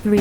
3.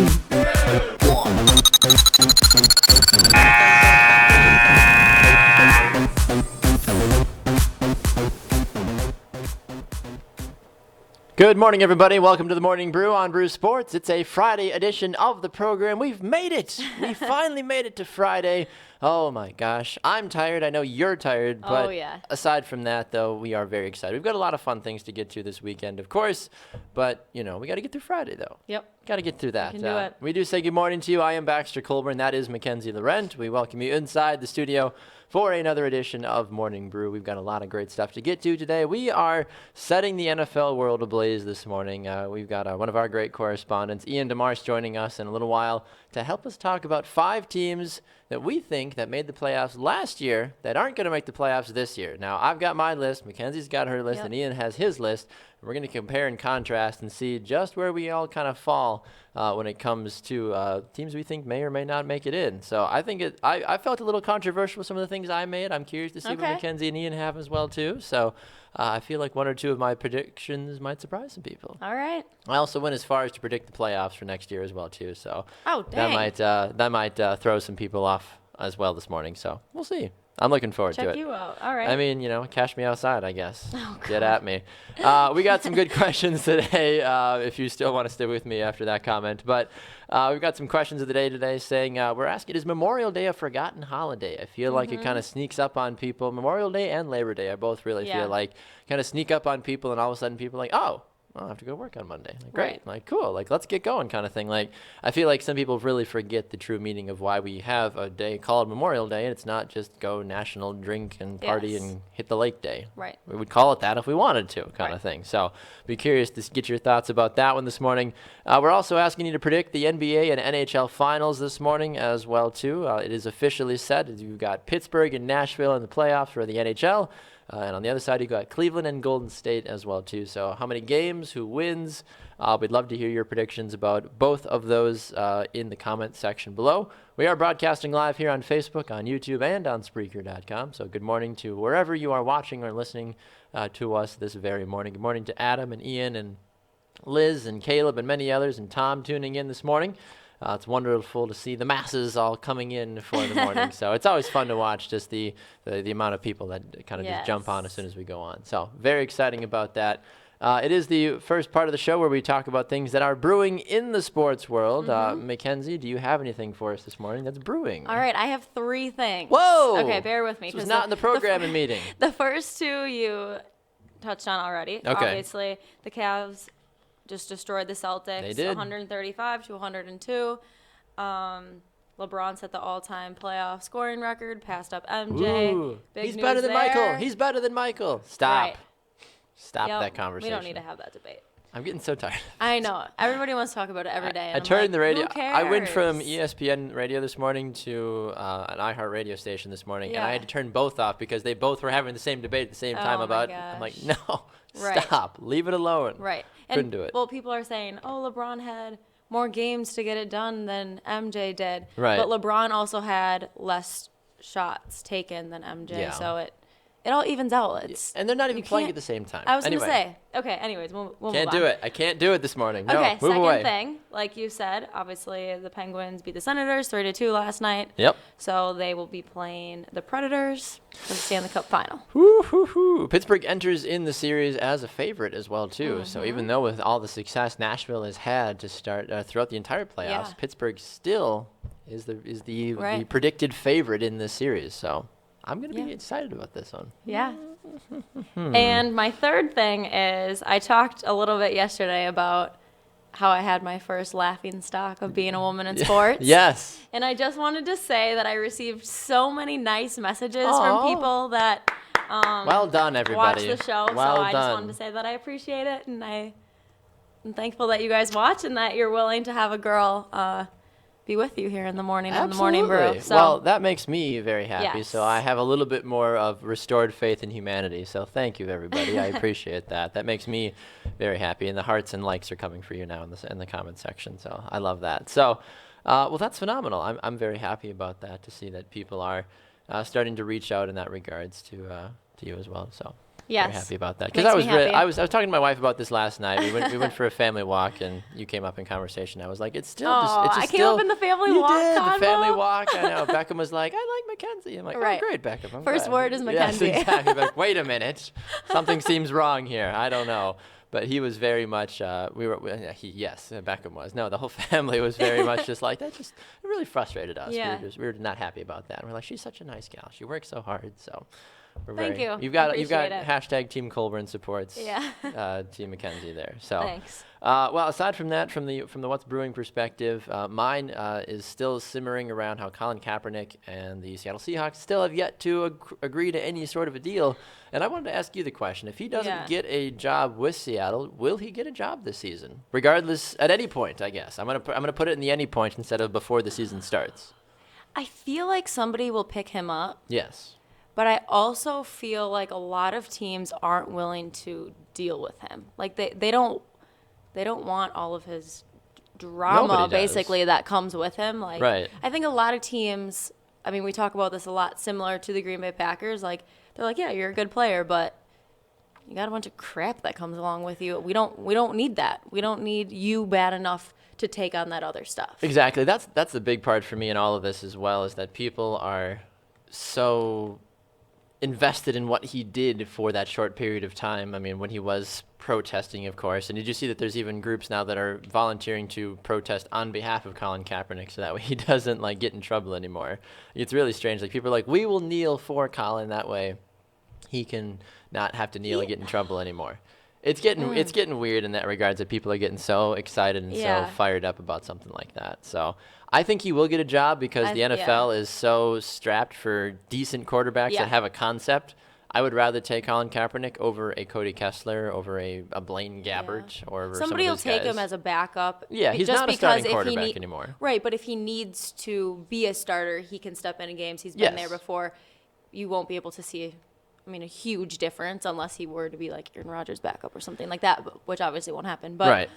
Good morning, everybody. Welcome to the Morning Brew on Brew Sports. It's a Friday edition of the program. We've made it. We finally made it to Friday. Oh, my gosh. I'm tired. I know you're tired. But aside from that, though, we are very excited. We've got a lot of fun things to get to this weekend, of course. But, we got to get through Friday, though. Yep. Got to get through that. We can do it. We do say good morning to you. I am Baxter Colburn. That is McKenzie Laurent. We welcome you inside the studio for another edition of Morning Brew. We've got a lot of great stuff to get to today. We are setting the NFL world ablaze this morning. We've got one of our great correspondents, Ian DeMarce, joining us in a little while to help us talk about 5 teams that we think that made the playoffs last year that aren't going to make the playoffs this year. Now, I've got my list, Mackenzie's got her list, and Ian has his list. We're going to compare and contrast and see just where we all kind of fall when it comes to teams we think may or may not make it in. So I think I felt a little controversial with some of the things I made. I'm curious to see what Mackenzie and Ian have as well, too. So I feel like 1 or 2 of my predictions might surprise some people. All right. I also went as far as to predict the playoffs for next year as well, too. So that might throw some people off as well this morning. So we'll see. I'm looking forward to it. Check you out. All right. I mean, cash me outside, I guess. Get at me. We got some good questions today, if you still want to stay with me after that comment. But we've got some questions of the day today saying, we're asking, is Memorial Day a forgotten holiday? I feel like it kind of sneaks up on people. Memorial Day and Labor Day, I both really feel like kind of sneak up on people, and all of a sudden people are like, oh, I'll have to go work on Monday. Like, great. Like, cool. Like, let's get going kind of thing. Like, I feel like some people really forget the true meaning of why we have a day called Memorial Day. And it's not just go national drink and party and hit the lake day. Right. We would call it that if we wanted to kind of thing. So be curious to get your thoughts about that one this morning. We're also asking you to predict the NBA and NHL Finals this morning as well, too. It is officially set. You've got Pittsburgh and Nashville in the playoffs for the NHL. And on the other side, you got Cleveland and Golden State as well, too. So how many games, who wins? We'd love to hear your predictions about both of those in the comment section below. We are broadcasting live here on Facebook, on YouTube, and on Spreaker.com. So good morning to wherever you are watching or listening to us this very morning. Good morning to Adam and Ian and Liz and Caleb and many others, and Tom tuning in this morning. It's wonderful to see the masses all coming in for the morning. So it's always fun to watch just the amount of people that kind of just jump on as soon as we go on. So very exciting about that. It is the first part of the show where we talk about things that are brewing in the sports world. Mackenzie, do you have anything for us this morning that's brewing? All right, I have 3 things. Whoa! Okay, bear with me. This was not in the programming meeting. The first 2 you touched on already. Okay. Obviously, the Cavs just destroyed the Celtics. They did. 135 to 102. LeBron set the all-time playoff scoring record, passed up MJ. Ooh, Big he's news better than there. Michael. He's better than Michael. Stop. Right. Stop Yep. that conversation. We don't need to have that debate. I'm getting so tired. I know. Everybody wants to talk about it every day. I turned the radio. Who cares? I went from ESPN radio this morning to an iHeart radio station this morning, and I had to turn both off because they both were having the same debate at the same time about. I'm like, no, stop, leave it alone. Right. Couldn't do it. Well, people are saying, oh, LeBron had more games to get it done than MJ did. Right. But LeBron also had less shots taken than MJ, so it all evens out. And they're not even playing at the same time. I was going to say. Okay, anyways, we'll move Can't on. do it. I can't do it this morning. No, okay, move second away. thing, like you said, obviously the Penguins beat the Senators 3-2 last night. Yep. So they will be playing the Predators for the Stanley Cup final. Woo-hoo-hoo. Pittsburgh enters in the series as a favorite as well, too. So even though with all the success Nashville has had to start throughout the entire playoffs, Pittsburgh still is the predicted favorite in this series. So I'm going to be excited about this one. Yeah. And my third thing is I talked a little bit yesterday about how I had my first laughing stock of being a woman in sports. Yes. And I just wanted to say that I received so many nice messages from people that well done, everybody. watch the show. Well so I just done. wanted to say that I appreciate it, and I'm thankful that you guys watch and that you're willing to have a girl be with you here in the morning on the Morning Brew. So, well, that makes me very happy. Yes. So I have a little bit more of restored faith in humanity. So thank you, everybody. I appreciate that. That makes me very happy. And the hearts and likes are coming for you now in the comment section. So I love that. So, well, that's phenomenal. I'm very happy about that, to see that people are starting to reach out in that regards to you as well. So Yes. Very happy about that. Makes Because me happy. I was talking to my wife about this last night. We went for a family walk, and you came up in conversation. I was like, it's still just. It's just I came up in the family walk You did convo. the family walk. I know. Beckham was like, I like McKenzie. I'm like, Right. oh, great, Beckham. I'm First glad. word is Yes, McKenzie. exactly. Like, wait a minute, something seems wrong here. I don't know. But he was very much. Beckham was. No, the whole family was very much just like that. Just it really frustrated us. Yeah. We were not happy about that. We're like, she's such a nice gal. She works so hard. So. Thank you. You've got Appreciate it. hashtag Team Colburn supports. Yeah. Team McKenzie there. So. Thanks. Well, aside from that, from the What's Brewing perspective, mine is still simmering around how Colin Kaepernick and the Seattle Seahawks still have yet to agree to any sort of a deal. And I wanted to ask you the question: if he doesn't get a job with Seattle, will he get a job this season? Regardless, at any point, I guess. I'm gonna put it in the any point instead of before the season starts. I feel like somebody will pick him up. Yes. But I also feel like a lot of teams aren't willing to deal with him. Like they don't want all of his drama Nobody does. basically that comes with him. Like Right. I think a lot of teams, I mean, we talk about this a lot, similar to the Green Bay Packers. Like they're like, yeah, you're a good player, but you got a bunch of crap that comes along with you. We don't need that. We don't need you bad enough to take on that other stuff. Exactly. That's the big part for me in all of this as well, is that people are so invested in what he did for that short period of time. I mean, when he was protesting, of course. And did you see that there's even groups now that are volunteering to protest on behalf of Colin Kaepernick so that way he doesn't like get in trouble anymore? It's really strange. Like people are like, we will kneel for Colin, that way he can not have to kneel and get in trouble anymore. It's getting weird in that regards, that people are getting so excited and so fired up about something like that. So I think he will get a job because the NFL is so strapped for decent quarterbacks that have a concept. I would rather take Colin Kaepernick over a Cody Kessler, over a Blaine Gabbert, or over somebody some will of those take guys. him as a backup. Yeah, he's just not a because starting quarterback anymore. Right, but if he needs to be a starter, he can step in games. He's been there before. You won't be able to see, a huge difference unless he were to be like Aaron Rodgers' backup or something like that, which obviously won't happen. But Right.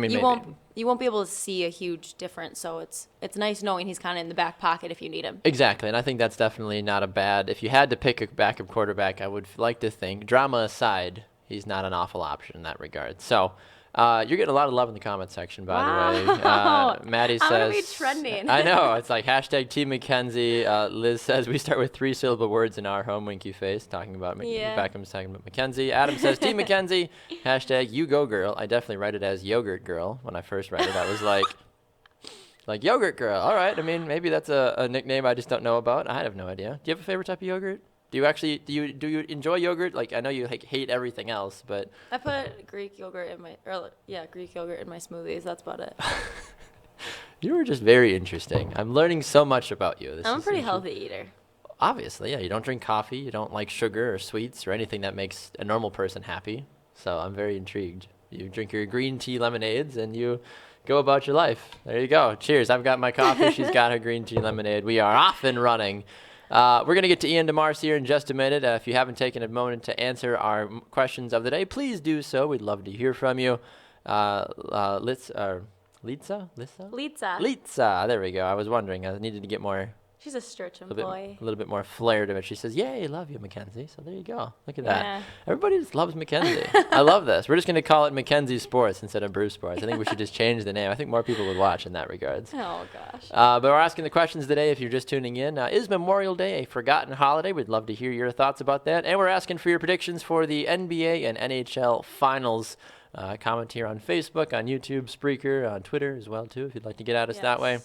you won't be able to see a huge difference. So it's nice knowing he's kind of in the back pocket if you need him. Exactly, and I think that's definitely not a bad. If you had to pick a backup quarterback, I would like to think, drama aside, he's not an awful option in that regard. So. You're getting a lot of love in the comment section, by the way. Maddie says, I'm gonna be trending. I know, it's like hashtag Team McKenzie. Liz says, we start with 3-syllable words in our home, winky face, talking about Beckham's talking about McKenzie. Adam says, Team McKenzie, hashtag you go girl. I definitely write it as yogurt girl. When I first read it, I was like yogurt girl. All right, maybe that's a nickname I just don't know about. I have no idea. Do you have a favorite type of yogurt? Do you enjoy yogurt? Like, I know you hate everything else, but I put Greek yogurt in my smoothies. That's about it. You were just very interesting. I'm learning so much about you. I'm a pretty healthy eater. Obviously, yeah. You don't drink coffee. You don't like sugar or sweets or anything that makes a normal person happy. So I'm very intrigued. You drink your green tea lemonades and you go about your life. There you go. Cheers. I've got my coffee. She's got her green tea lemonade. We are off and running. We're going to get to Ian DeMars here in just a minute. If you haven't taken a moment to answer our questions of the day, please do so. We'd love to hear from you. Litsa? There we go. I was wondering. I needed to get more. She's a Stritch employee. A little bit more flair to it. She says, yay, love you, McKenzie. So there you go. Look at that. Everybody just loves McKenzie. I love this. We're just going to call it McKenzie Sports instead of Brew Sports. I think we should just change the name. I think more people would watch in that regards. Oh, gosh. But we're asking the questions today if you're just tuning in. Is Memorial Day a forgotten holiday? We'd love to hear your thoughts about that. And we're asking for your predictions for the NBA and NHL Finals. Comment here on Facebook, on YouTube, Spreaker, on Twitter as well, too, if you'd like to get at us that way.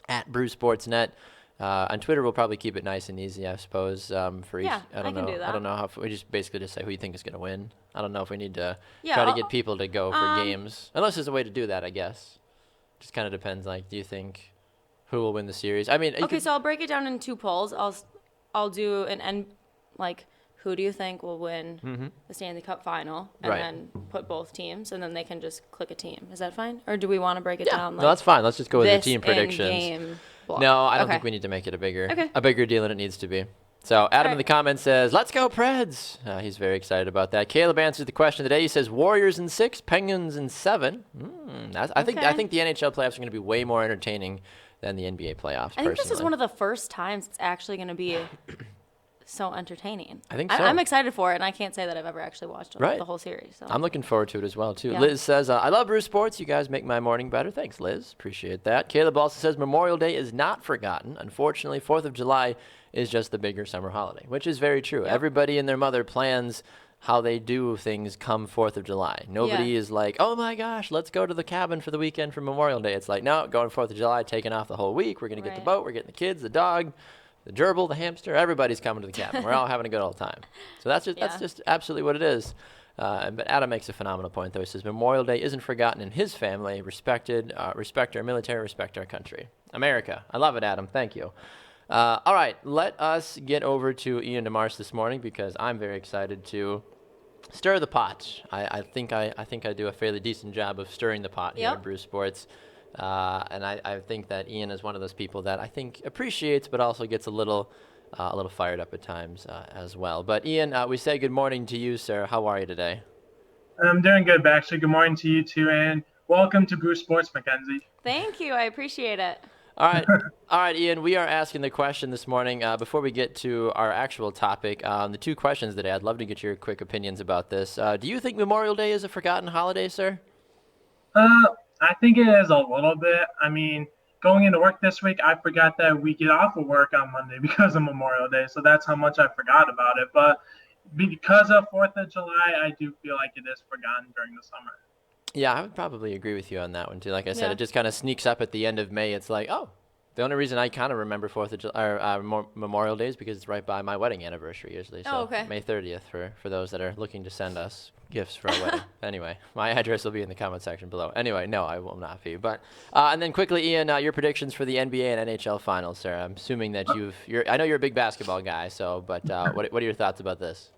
At Brew Sportsnet. On Twitter, we'll probably keep it nice and easy, I suppose. For each, I don't know. I don't know how we just basically just say who you think is going to win. I don't know if we need to try to get people to go for games, unless there's a way to do that. I guess just kind of depends. Like, do you think who will win the series? I mean, okay, so I'll break it down in two polls. I'll do who do you think will win the Stanley Cup final, and then put both teams, and then they can just click a team. Is that fine, or do we want to break it down? Like, no, that's fine. Let's just go with the team predictions. Game block. No, I don't think we need to make it a bigger deal than it needs to be. So Adam in the comments says, let's go Preds. He's very excited about that. Caleb answers the question of the day. He says, Warriors in 6, Penguins in 7. I think the NHL playoffs are going to be way more entertaining than the NBA playoffs, I think this is one of the first times it's actually going to be so entertaining. I think so. I'm excited for it, and I can't say that I've ever actually watched Right. the whole series. So. I'm looking forward to it as well, too. Yeah. Liz says, I love Brew Sports. You guys make my morning better. Thanks, Liz. Appreciate that. Caleb also says, Memorial Day is not forgotten. Unfortunately, 4th of July is just the bigger summer holiday, which is very true. Yep. Everybody and their mother plans how they do things come 4th of July. Nobody is like, oh, my gosh, let's go to the cabin for the weekend for Memorial Day. It's like, no, going 4th of July, taking off the whole week. We're going to get the boat. We're getting the kids, the dog, the gerbil, the hamster, everybody's coming to the cabin. We're all having a good old time. So that's just absolutely what it is. But Adam makes a phenomenal point, though. He says Memorial Day isn't forgotten in his family. Respect our military, respect our country. America. I love it, Adam. Thank you. All right, let us get over to Ian DeMarce this morning because I'm very excited to stir the pot. I think I do a fairly decent job of stirring the pot here at Brew Sports. And I think that Ian is one of those people that I think appreciates, but also gets a little fired up at times as well. But Ian, we say good morning to you, sir. How are you today? I'm doing good, Baxter. Good morning to you too, and welcome to Brew Sports, McKenzie. Thank you. I appreciate it. All right, Ian. We are asking the question this morning. Before we get to our actual topic, the 2 questions today. I'd love to get your quick opinions about this. Do you think Memorial Day is a forgotten holiday, sir? I think it is a little bit. I mean, going into work this week, I forgot that we get off of work on Monday because of Memorial Day. So that's how much I forgot about it. But because of 4th of July, I do feel like it is forgotten during the summer. Yeah, I would probably agree with you on that one, too. Like I said, it just kind of sneaks up at the end of May. It's like, oh, the only reason I kind of remember 4th of July or Memorial Day is because it's right by my wedding anniversary usually. So May 30th for those that are looking to send us gifts for our wedding. Anyway, my address will be in the comment section below. Anyway, no, I will not be. But and then quickly, Ian, your predictions for the NBA and NHL Finals, sir. I'm assuming that I know you're a big basketball guy, but what are your thoughts about this?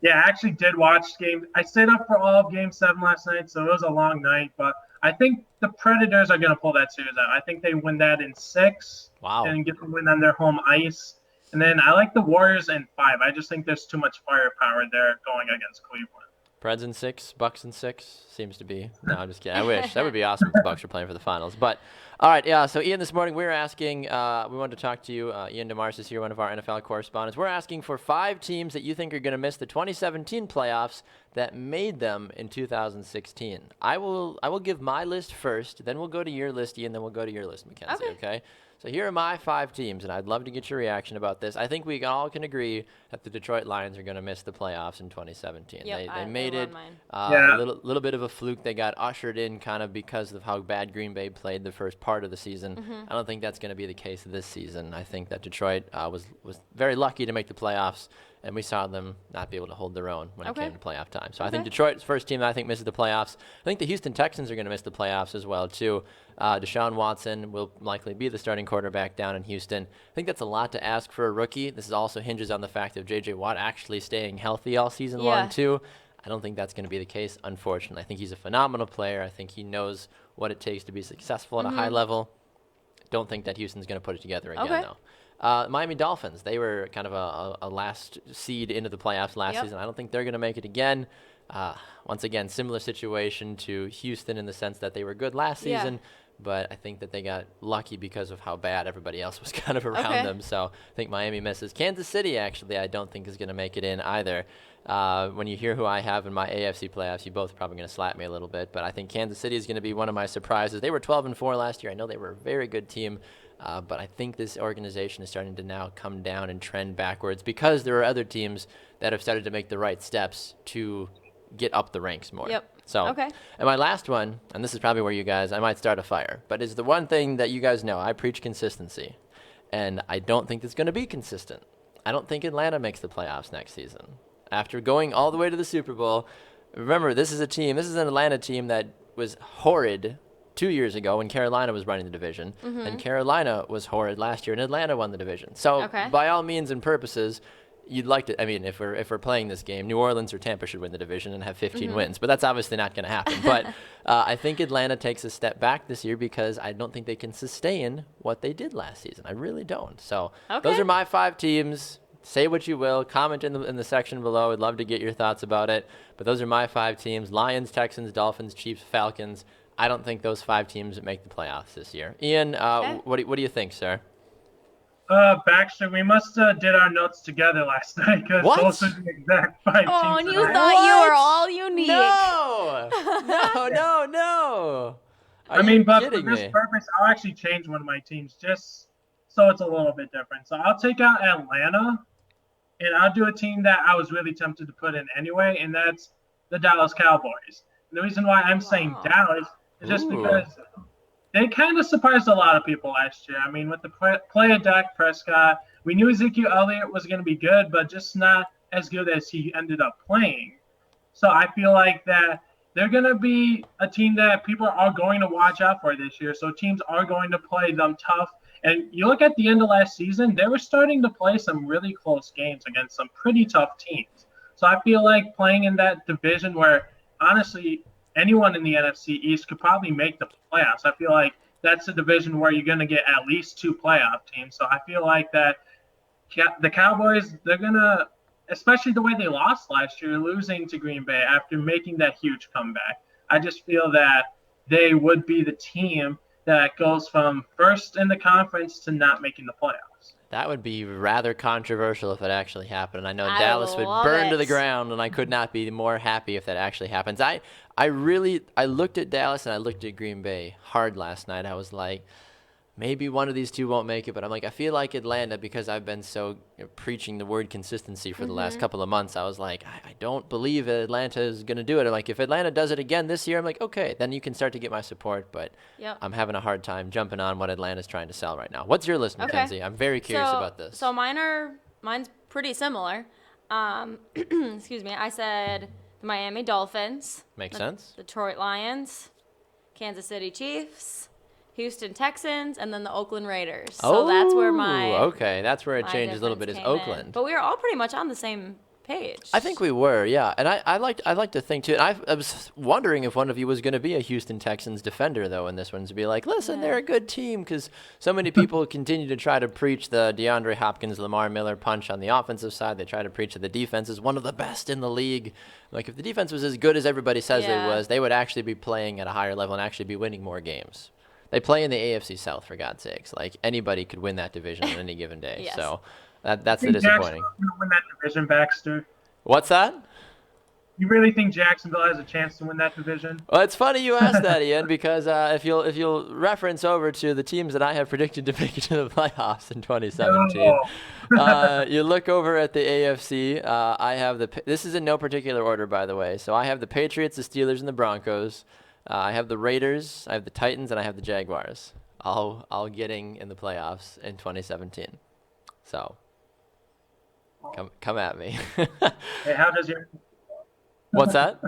Yeah, I actually did watch game. I stayed up for all of Game 7 last night, so it was a long night. But I think the Predators are going to pull that series out. I think they win that in 6. Wow. And get the win on their home ice. And then I like the Warriors in 5. I just think there's too much firepower there going against Cleveland. Preds in 6, Bucks in 6 seems to be. No, I'm just kidding. I wish. That would be awesome if the Bucks were playing for the finals. But, all right, yeah, so Ian, this morning we were asking, we wanted to talk to you. Ian DeMarce is here, one of our NFL correspondents. We're asking for 5 teams that you think are going to miss the 2017 playoffs that made them in 2016. I will give my list first, then we'll go to your list, Ian, then we'll go to your list, McKenzie, okay? So here are my 5 teams, and I'd love to get your reaction about this. I think we all can agree that the Detroit Lions are going to miss the playoffs in 2017. Yep, they made it Yeah. a little bit of a fluke. They got ushered in kind of because of how bad Green Bay played the first part of the season. I don't think that's going to be the case this season. I think that Detroit was very lucky to make the playoffs, and we saw them not be able to hold their own when it came to playoff time. So I think Detroit's first team that I think misses the playoffs. I think the Houston Texans are going to miss the playoffs as well, too. Deshaun Watson will likely be the starting quarterback down in Houston. I think that's a lot to ask for a rookie. This also hinges on the fact of J.J. Watt actually staying healthy all season long, too. I don't think that's going to be the case, unfortunately. I think he's a phenomenal player. I think he knows what it takes to be successful at a high level. Don't think that Houston's going to put it together again, though. Miami Dolphins, they were kind of a last seed into the playoffs last season. I don't think they're going to make it again. Once again, similar situation to Houston in the sense that they were good last season, but I think that they got lucky because of how bad everybody else was kind of around them. So I think Miami misses. Kansas City, actually, I don't think is going to make it in either. When you hear who I have in my AFC playoffs, you both are probably going to slap me a little bit, but I think Kansas City is going to be one of my surprises. They were 12-4 last year. I know they were a very good team. But I think this organization is starting to now come down and trend backwards because there are other teams that have started to make the right steps to get up the ranks more. So, and my last one, and this is probably where I might start a fire, but is the one thing that you guys know, I preach consistency, and I don't think it's going to be consistent. I don't think Atlanta makes the playoffs next season. After going all the way to the Super Bowl, remember, this is an Atlanta team that was horrid 2 years ago when Carolina was running the division, and Carolina was horrid last year, and Atlanta won the division. So by all means and purposes, you'd like to. I mean, if we're playing this game, New Orleans or Tampa should win the division and have 15 wins, but that's obviously not going to happen. But I think Atlanta takes a step back this year because I don't think they can sustain what they did last season. I really don't. So those are my 5 teams. Say what you will. Comment in the section below. I'd love to get your thoughts about it. But those are my 5 teams: Lions, Texans, Dolphins, Chiefs, Falcons. I don't think those 5 teams make the playoffs this year. Ian, what do you think, sir? Baxter, we must have did our notes together last night because What? those are the exact 5 Oh, teams and that you I thought you were What? all unique. No! No, no, no! Are I you mean, but for kidding this me? purpose, I'll actually change one of my teams just so it's a little bit different. So I'll take out Atlanta, and I'll do a team that I was really tempted to put in anyway, and that's the Dallas Cowboys. And the reason why I'm saying Wow. Dallas is just Ooh. because they kind of surprised a lot of people last year. I mean, with the play of Dak Prescott, we knew Ezekiel Elliott was going to be good, but just not as good as he ended up playing. So I feel like that they're going to be a team that people are going to watch out for this year. So teams are going to play them tough. And you look at the end of last season, they were starting to play some really close games against some pretty tough teams. So I feel like playing in that division where honestly anyone in the NFC East could probably make the playoffs. I feel like that's a division where you're going to get at least 2 playoff teams. So I feel like that the Cowboys, they're going to, especially the way they lost last year, losing to Green Bay after making that huge comeback. I just feel that they would be the team that goes from first in the conference to not making the playoffs. That would be rather controversial if it actually happened. And I know I Dallas would love burn to the it. ground, and I could not be more happy if that actually happens. I looked at Dallas and I looked at Green Bay hard last night. I was like, maybe one of these two won't make it, but I'm like, I feel like Atlanta, because I've been so preaching the word consistency for the last couple of months. I was like, I don't believe Atlanta is going to do it. I'm like, if Atlanta does it again this year, I'm like, okay, then you can start to get my support. But Yep. I'm having a hard time jumping on what Atlanta's trying to sell right now. What's your list, Okay. McKenzie? I'm very curious about this. So mine's pretty similar. Excuse me. I said the Miami Dolphins, Makes the sense. Detroit Lions, Kansas City Chiefs, Houston Texans, and then the Oakland Raiders. So that's where okay, that's where it my changes a little bit. Is difference came in. Oakland? But we were all pretty much on the same page. I think we were, yeah. And I like to think too. And I was wondering if one of you was going to be a Houston Texans defender though in this one, to be like, listen, they're a good team, because so many people continue to try to preach the DeAndre Hopkins, Lamar Miller punch on the offensive side. They try to preach that the defense is one of the best in the league. Like, if the defense was as good as everybody says it Yeah. was, they would actually be playing at a higher level and actually be winning more games. They play in the AFC South, for God's sakes. Like, anybody could win that division on any given day. Yes. So that's the You think disappointing. Jacksonville's going to win that division, Baxter? What's that? You really think Jacksonville has a chance to win that division? Well, it's funny you asked that, Ian, because if you'll reference over to the teams that I have predicted to make it to the playoffs in 2017, you look over at the AFC. I have this is in no particular order, by the way. So I have the Patriots, the Steelers, and the Broncos. I have the Raiders, I have the Titans, and I have the Jaguars. All getting in the playoffs in 2017. So come at me. Hey, What's that?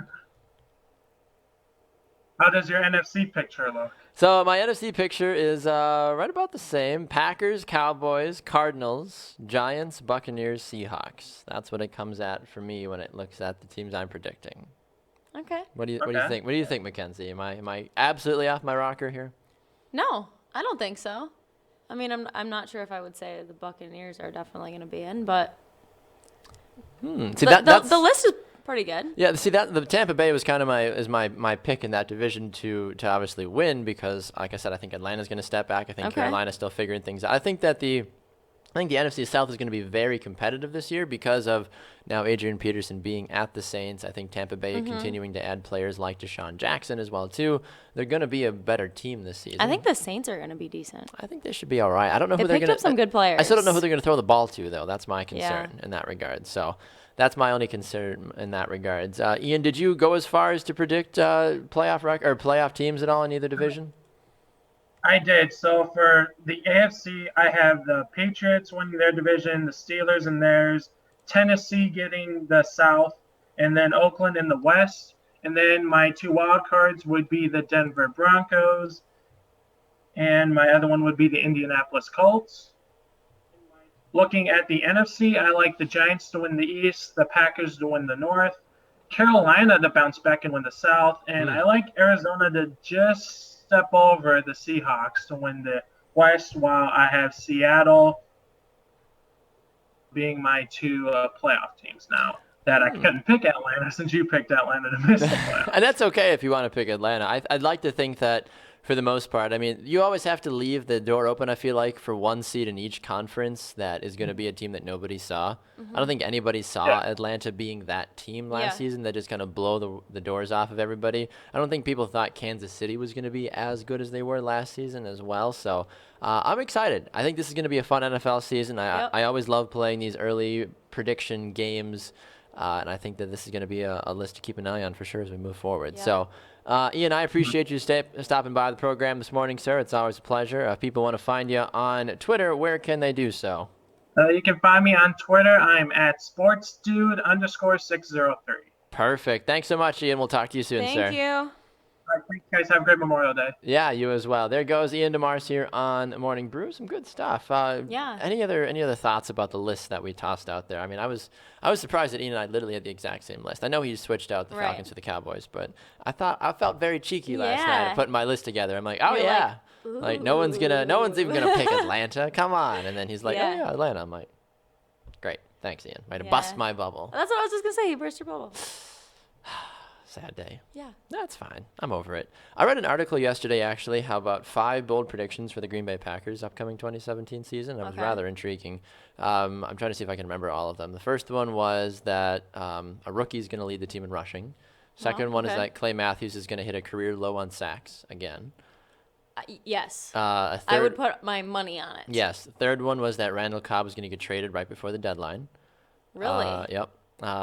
how does your NFC picture look? So my NFC picture is right about the same. Packers, Cowboys, Cardinals, Giants, Buccaneers, Seahawks. That's what it comes at for me when it looks at the teams I'm predicting. Okay. What do you Okay. think? What do you think, McKenzie? Am I absolutely off my rocker here? No, I don't think so. I mean, I'm not sure if I would say the Buccaneers are definitely going to be in, but See, the list is pretty good. Yeah, see that the Tampa Bay was kind of my pick in that division to obviously win, because, like I said, I think Atlanta's going to step back. I think Okay. Carolina's still figuring things out. I think the NFC South is going to be very competitive this year because of now Adrian Peterson being at the Saints. I think Tampa Bay continuing to add players like Deshaun Jackson as well too. They're going to be a better team this season. I think the Saints are going to be decent. I think they should be all right. I don't know They who they're picked going up some good players. I still don't know who they're going to throw the ball to, though. That's my concern in that regard. So that's my only concern in that regards. Ian, did you go as far as to predict playoff teams at all in either division? I did. So for the AFC, I have the Patriots winning their division, the Steelers in theirs, Tennessee getting the South, and then Oakland in the West. And then my 2 wild cards would be the Denver Broncos, and my other one would be the Indianapolis Colts. Looking at the NFC, I like the Giants to win the East, the Packers to win the North, Carolina to bounce back and win the South, and I like Arizona to just step over the Seahawks to win the West, while I have Seattle being my 2 playoff teams now. That I couldn't pick Atlanta since you picked Atlanta to miss the playoffs. And that's okay if you want to pick Atlanta. I'd like to think that for the most part. I mean, you always have to leave the door open, I feel like, for one seed in each conference that is going to be a team that nobody saw. I don't think anybody saw Atlanta being that team last season that just kind of blow the doors off of everybody. I don't think people thought Kansas City was going to be as good as they were last season as well. So I'm excited. I think this is going to be a fun NFL season. I always love playing these early prediction games. And I think that this is going to be a list to keep an eye on for sure as we move forward. So, Ian, I appreciate you stopping by the program this morning, sir. It's always a pleasure. If people want to find you on Twitter, where can they do so? You can find me on Twitter. I'm at sportsdude_603. Perfect. Thanks so much, Ian. We'll talk to you soon, sir. Thank you. All right, thanks, guys. Have a great Memorial Day. Yeah, you as well. There goes Ian DeMars here on Morning Brew. Some good stuff. Any other thoughts about the list that we tossed out there? I mean, I was surprised that Ian and I literally had the exact same list. I know he switched out the Falcons for the Cowboys, but I felt very cheeky last night putting my list together. I'm like, like no one's even gonna pick Atlanta. Come on. And then he's like, oh yeah, Atlanta. I'm like, great, thanks, Ian. Might have bust my bubble. That's what I was just gonna say. You burst your bubble. Sad day. Yeah. That's fine. I'm over it. I read an article yesterday, actually, how about 5 bold predictions for the Green Bay Packers upcoming 2017 season. It was rather intriguing. I'm trying to see if I can remember all of them. The first one was that a rookie is going to lead the team in rushing. Second one is that Clay Matthews is going to hit a career low on sacks again. Yes. I would put my money on it. Yes. The third one was that Randall Cobb was going to get traded right before the deadline. Really? Yep.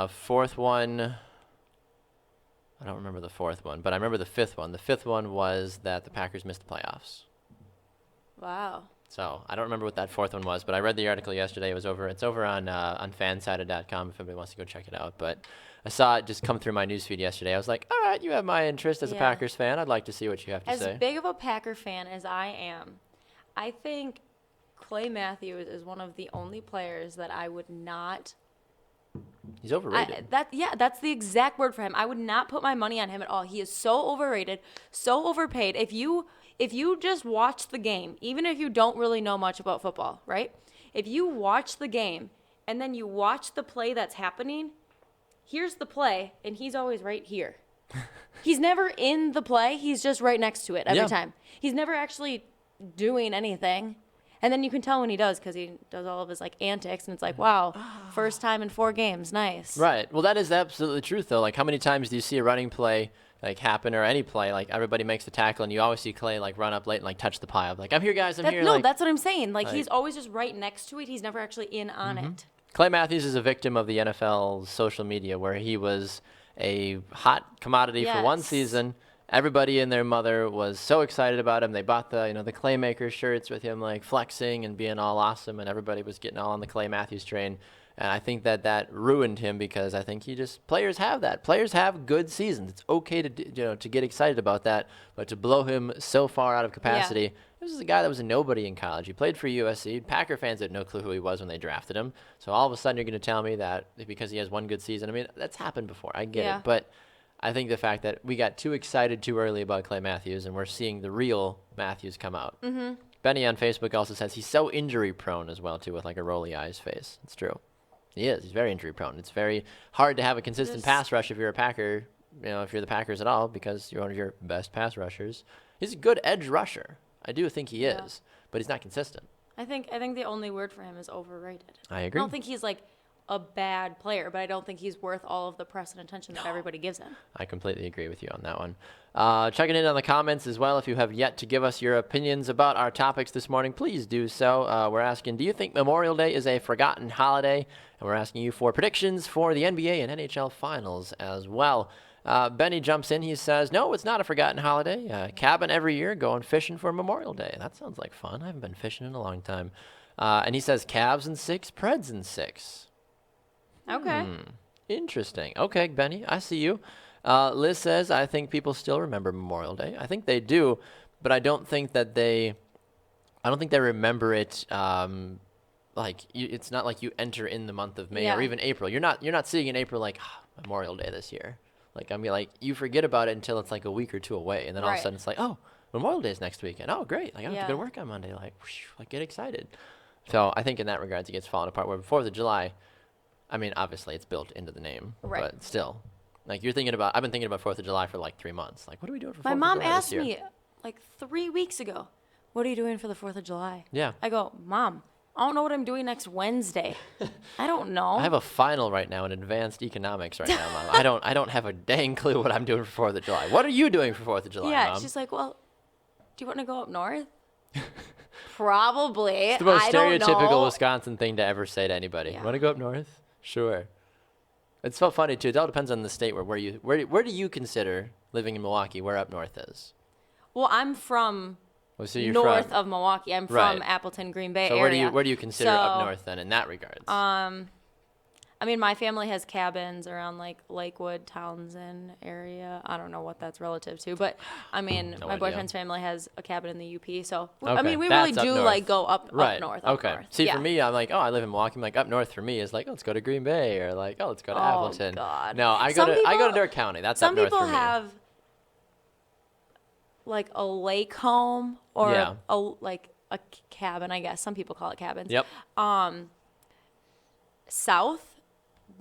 Fourth one... I don't remember the fourth one, but I remember the fifth one. The fifth one was that the Packers missed the playoffs. Wow. So I don't remember what that fourth one was, but I read the article yesterday. It's over on fansided.com if anybody wants to go check it out. But I saw it just come through my newsfeed yesterday. I was like, all right, you have my interest as a Packers fan. I'd like to see what you have to say. As big of a Packer fan as I am, I think Clay Matthews is one of the only players that I would not... He's overrated. That's the exact word for him. I would not put my money on him at all. He is so overrated, so overpaid. If you just watch the game, even if you don't really know much about football, right? If you watch the game and then you watch the play that's happening, here's the play, and he's always right here. He's never in the play. He's just right next to it every time. He's never actually doing anything. And then you can tell when he does because he does all of his antics, and it's like, wow, first time in 4 games, nice. Right. Well, that is absolutely the truth, though. Like, how many times do you see a running play happen, or any play, everybody makes the tackle, and you always see Clay run up late and touch the pile, I'm here, guys, I'm here. No, that's what I'm saying. He's always just right next to it. He's never actually in on it. Clay Matthews is a victim of the NFL's social media, where he was a hot commodity for one season. Everybody and their mother was so excited about him. They bought the Claymaker shirts with him flexing and being all awesome, and everybody was getting all on the Clay Matthews train. And I think that ruined him, because I think players have that. Players have good seasons. It's okay to get excited about that, but to blow him so far out of capacity. This is a guy that was a nobody in college. He played for USC. Packer fans had no clue who he was when they drafted him. So all of a sudden you're going to tell me that because he has one good season. I mean, that's happened before. I get it, but I think the fact that we got too excited too early about Clay Matthews, and we're seeing the real Matthews come out. Benny on Facebook also says he's so injury prone as well, too, with a rolly eyes face. It's true. He is. He's very injury prone. It's very hard to have a consistent pass rush if you're a Packer, if you're the Packers at all, because you're one of your best pass rushers. He's a good edge rusher. I do think he is, but he's not consistent. I think the only word for him is overrated. I agree. I don't think he's a bad player, but I don't think he's worth all of the press and attention that everybody gives him. I completely agree with you on that one. Checking in on the comments as well. If you have yet to give us your opinions about our topics this morning, please do so. We're asking, do you think Memorial Day is a forgotten holiday? And we're asking you for predictions for the NBA and NHL Finals as well. Benny jumps in. He says, no, it's not a forgotten holiday. Cabin every year, going fishing for Memorial Day. That sounds like fun. I haven't been fishing in a long time. And he says, Cavs in 6, Preds in 6. Okay. Interesting. Okay, Benny, I see you. Liz says, I think people still remember Memorial Day. I think they do, but I don't think they remember it. It's not like you enter in the month of May or even April. You're not seeing in April Memorial Day this year. You forget about it until it's a week or two away, and then all of a sudden it's oh, Memorial Day is next weekend. Oh, great! I don't have to go to work on Monday. Get excited. So I think in that regards it gets fallen apart. Where 4th of July, I mean, obviously it's built into the name, but still, you're thinking about. I've been thinking about 4th of July for 3 months. What are we doing for 4th of July this year? My mom asked me like 3 weeks ago, what are you doing for the 4th of July? Yeah. I go, Mom, I don't know what I'm doing next Wednesday. I don't know. I have a final right now in advanced economics right now, Mom. I don't have a dang clue what I'm doing for 4th of July. What are you doing for 4th of July, yeah, Mom? she's like, well, do you want to go up north? Probably. It's the most I don't stereotypical know. Wisconsin thing to ever say to anybody. Yeah. Want to go up north? Sure. It's so funny too. It all depends on the state where do you consider living in Milwaukee where up north is? Well, I'm from Well, so you're north from, of Milwaukee. I'm Right. from Appleton, Green Bay so area. where do you consider So, up north then in that regards? I mean, my family has cabins around like Lakewood, Townsend area. I don't know what that's relative to, but I mean, No my idea. boyfriend's family has a cabin in the UP. So I Okay, mean, we really that's up do north. like go up Right. north. Okay. Up north. See, yeah. for me, I'm like, oh, I live in Milwaukee. I'm like, up north for me is like, oh, let's go to Green Bay, or like, oh, let's go to Oh, Appleton. God. No, I go to Door County. That's up some north people for me. have like a lake home or Yeah. a cabin. I guess some people call it cabins. Yep. South.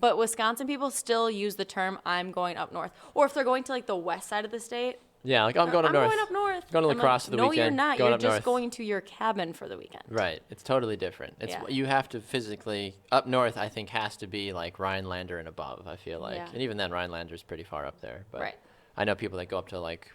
But Wisconsin people still use the term "I'm going up north," or if they're going to like the west side of the state. Yeah, like I'm going up I'm north. going up north. Going to I'm lacrosse like, for the no, weekend. you're not. Going You're up just north. going to your cabin for the weekend. Right. It's totally different. It's Yeah. You have to physically up north. I think has to be like Rhinelander and above. I feel like, Yeah. and even then Rhinelander's pretty far up there. But Right. I know people that go up to like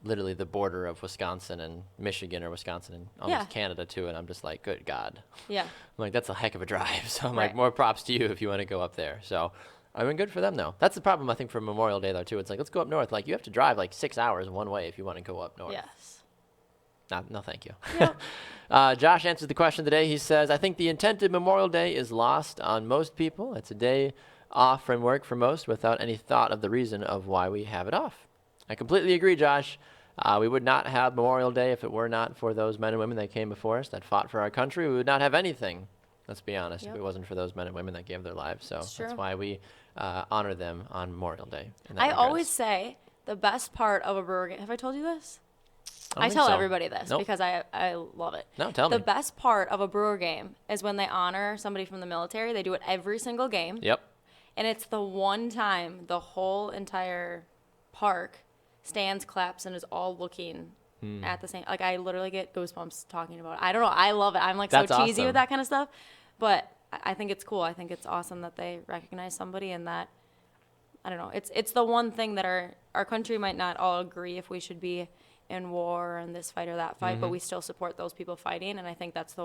literally the border of Wisconsin and Michigan, or Wisconsin and almost Yeah. Canada too. And I'm just like, good God. Yeah. I'm like, that's a heck of a drive. So I'm like, Right. more props to you if you want to go up there. So, I mean, good for them though. That's the problem I think for Memorial Day though too. It's like, let's go up north. Like you have to drive like 6 hours one way if you want to go up north. Yes. No, thank you. Yep. Josh answered the question today. He says, I think the intent of Memorial Day is lost on most people. It's a day off from work for most without any thought of the reason of why we have it off. I completely agree, Josh. We would not have Memorial Day if it were not for those men and women that came before us, that fought for our country. We would not have anything, let's be honest, if Yep. it wasn't for those men and women that gave their lives. So It's that's true. why we honor them on Memorial Day. in that I regards. always say the best part of a Brewer game. Have I told you this? don't I think tell so. everybody this Nope. because I love it. No, tell The me. best part of a Brewer game is when they honor somebody from the military. They do it every single game. Yep. And it's the one time the whole entire park stands, claps, and is all looking Hmm. at the same. Like, I literally get goosebumps talking about it. I don't know. I love it. I'm like That's so cheesy awesome. with that kind of stuff. But I think it's cool. I think it's awesome that they recognize somebody and that, I don't know. It's the one thing that our country might not all agree if we should be in war and this fight or that fight, Mm-hmm. but we still support those people fighting. And I think that's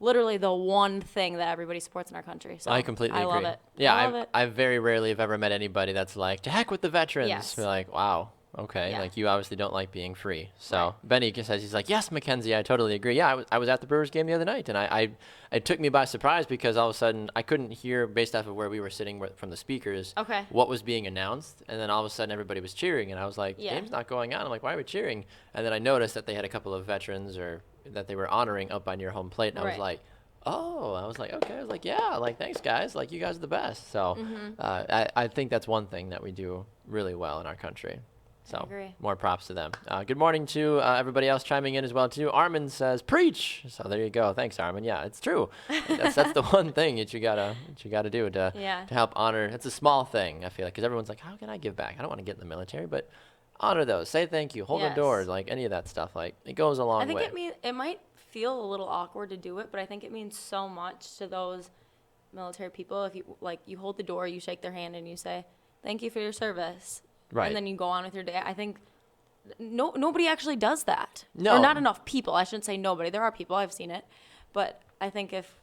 literally the one thing that everybody supports in our country. So I completely agree. love it. Yeah, I love it. I very rarely have ever met anybody that's like, to heck with the veterans. Yes. We're like, wow, okay. Yeah. Like, you obviously don't like being free. So Right. Benny says, he's like, yes, McKenzie, I totally agree. Yeah, I was at the Brewers game the other night, and it took me by surprise because all of a sudden I couldn't hear, based off of where we were sitting from the speakers, Okay. what was being announced. And then all of a sudden everybody was cheering, and I was like, Yeah. game's not going on. I'm like, why are we cheering? And then I noticed that they had a couple of veterans or that they were honoring up on your home plate, and I was Right. like, oh, I was like, okay. I was like, yeah, like, thanks, guys. Like, you guys are the best. So I think that's one thing that we do really well in our country. So agree. more props to them. Good morning to everybody else chiming in as well, too. Armin says, preach. So there you go. Thanks, Armin. Yeah, it's true. That's the one thing that you gotta do to Yeah. help honor. It's a small thing, I feel like, because everyone's like, how can I give back? I don't want to get in the military, but honor those. Say thank you. Hold the Yes. doors. Like, any of that stuff. Like, it goes a long I think way. it might feel a little awkward to do it, but I think it means so much to those military people. If you hold the door, you shake their hand, and you say, "Thank you for your service," Right. and then you go on with your day. I think nobody actually does that. No. Or not enough people. I shouldn't say nobody. There are people. I've seen it, but I think if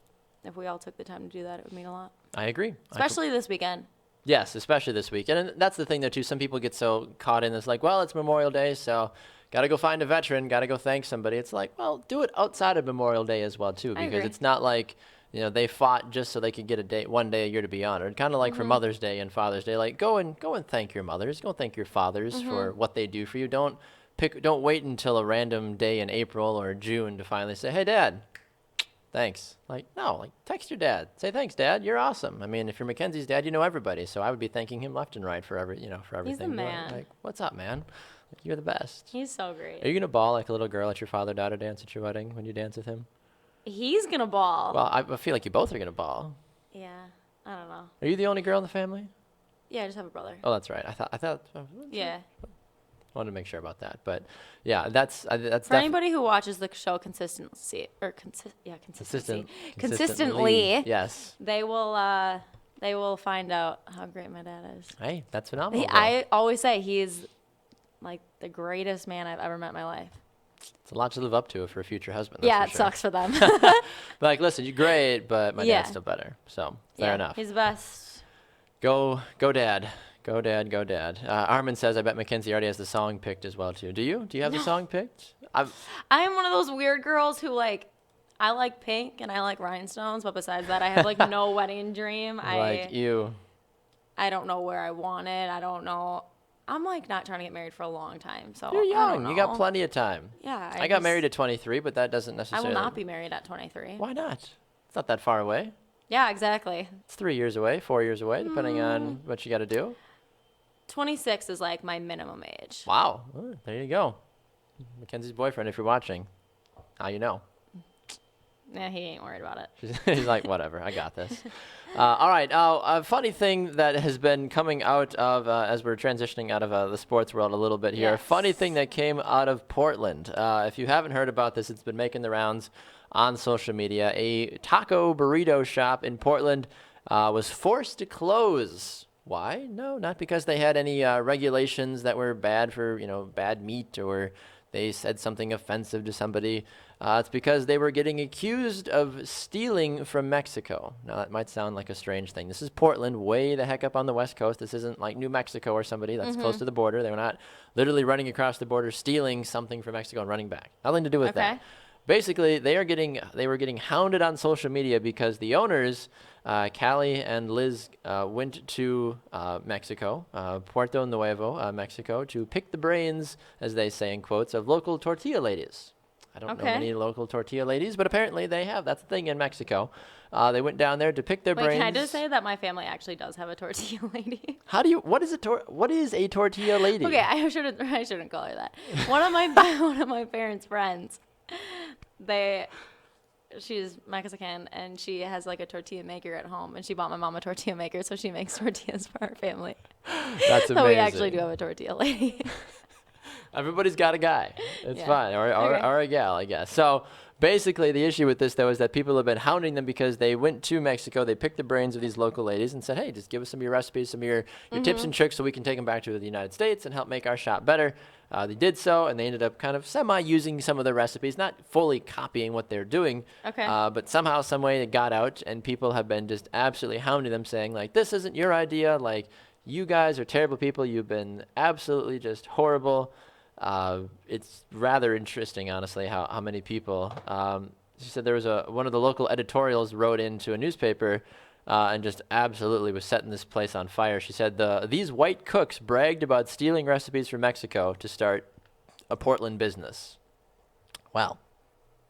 we all took the time to do that, it would mean a lot, I agree. especially this weekend. Yes, especially this week. And that's the thing, though, too. Some people get so caught in this, like, well, it's Memorial Day, so got to go find a veteran, got to go thank somebody. It's like, well, do it outside of Memorial Day as well, too, I because agree. it's not like, they fought just so they could get one day a year to be honored. Kind of like for Mother's Day and Father's Day, like go and thank your mothers, go thank your fathers for what they do for you. Don't wait until a random day in April or June to finally say, hey, Dad, thanks. Like, no, like text your dad. Say, thanks, Dad. You're awesome. I mean, if you're Mackenzie's dad, you know everybody. So I would be thanking him left and right for everything. He's the man. Like, what's up, man? You're the best. He's so great. Are you going to bawl like a little girl at your father-daughter dance at your wedding when you dance with him? He's gonna ball. Well, I feel like you both are going to bawl. Yeah, I don't know. Are you the only girl in the family? Yeah, I just have a brother. Oh, that's right. I thought. Yeah. Wanted to make sure about that. But yeah, that's For anybody who watches the show consistently, consistently, yes. they will find out how great my dad is. Hey, that's phenomenal. I always say he's like the greatest man I've ever met in my life. It's a lot to live up to for a future husband. Yeah, it sucks for them. Like, listen, you're great, but my dad's still better. So fair enough. He's the best. Go, dad. Go, dad. Go, dad. Armin says, I bet McKenzie already has the song picked as well too. Do you? Do you have the song picked? I am one of those weird girls who I like Pink and I like rhinestones, but besides that, I have like no wedding dream. Like you. I don't know where I want it. I don't know. I'm like not trying to get married for a long time, so you're I don't young. know. You got plenty of time. Yeah. I got married at 23, but that doesn't necessarily. I will not be married at 23. Why not? It's not that far away. Yeah, exactly. It's 3 years away, 4 years away, depending on what you got to do. 26 is like my minimum age. Wow. Oh, there you go. Mackenzie's boyfriend, if you're watching. Now you know. Nah, he ain't worried about it. He's like, whatever, I got this. All right. A funny thing that has been coming out of, as we're transitioning out of the sports world a little bit here, a funny thing that came out of Portland. If you haven't heard about this, it's been making the rounds on social media. A taco burrito shop in Portland was forced to close. Why? No, not because they had any regulations that were bad for, bad meat or they said something offensive to somebody. It's because they were getting accused of stealing from Mexico. Now, that might sound like a strange thing. This is Portland, way the heck up on the West Coast. This isn't like New Mexico or somebody that's close to the border. They were not literally running across the border, stealing something from Mexico and running back. Nothing to do with that. Basically, they were getting hounded on social media because the owners, Callie and Liz, went to Mexico, Puerto Nuevo, Mexico, to pick the brains, as they say in quotes, of local tortilla ladies. I don't know many local tortilla ladies, but apparently they have. That's the thing in Mexico. They went down there to pick their brains. Can I just say that my family actually does have a tortilla lady? What is a tortilla lady? Okay, I shouldn't call her that. One of my parents' friends, she's Mexican and she has like a tortilla maker at home, and she bought my mom a tortilla maker, so she makes tortillas for our family. That's amazing. So we actually do have a tortilla lady. Everybody's got a guy. It's fine. Or a gal, I guess. So basically the issue with this, though, is that people have been hounding them because they went to Mexico. They picked the brains of these local ladies and said, hey, just give us some of your recipes, some of your tips and tricks so we can take them back to the United States and help make our shop better. They did so, and they ended up kind of semi-using some of the recipes, not fully copying what they're doing. But somehow, some way it got out, and people have been just absolutely hounding them, saying, like, this isn't your idea. Like, you guys are terrible people. You've been absolutely just horrible. It's rather interesting, honestly, how many people. She said there was one of the local editorials wrote into a newspaper and just absolutely was setting this place on fire. She said these white cooks bragged about stealing recipes from Mexico to start a Portland business. Well,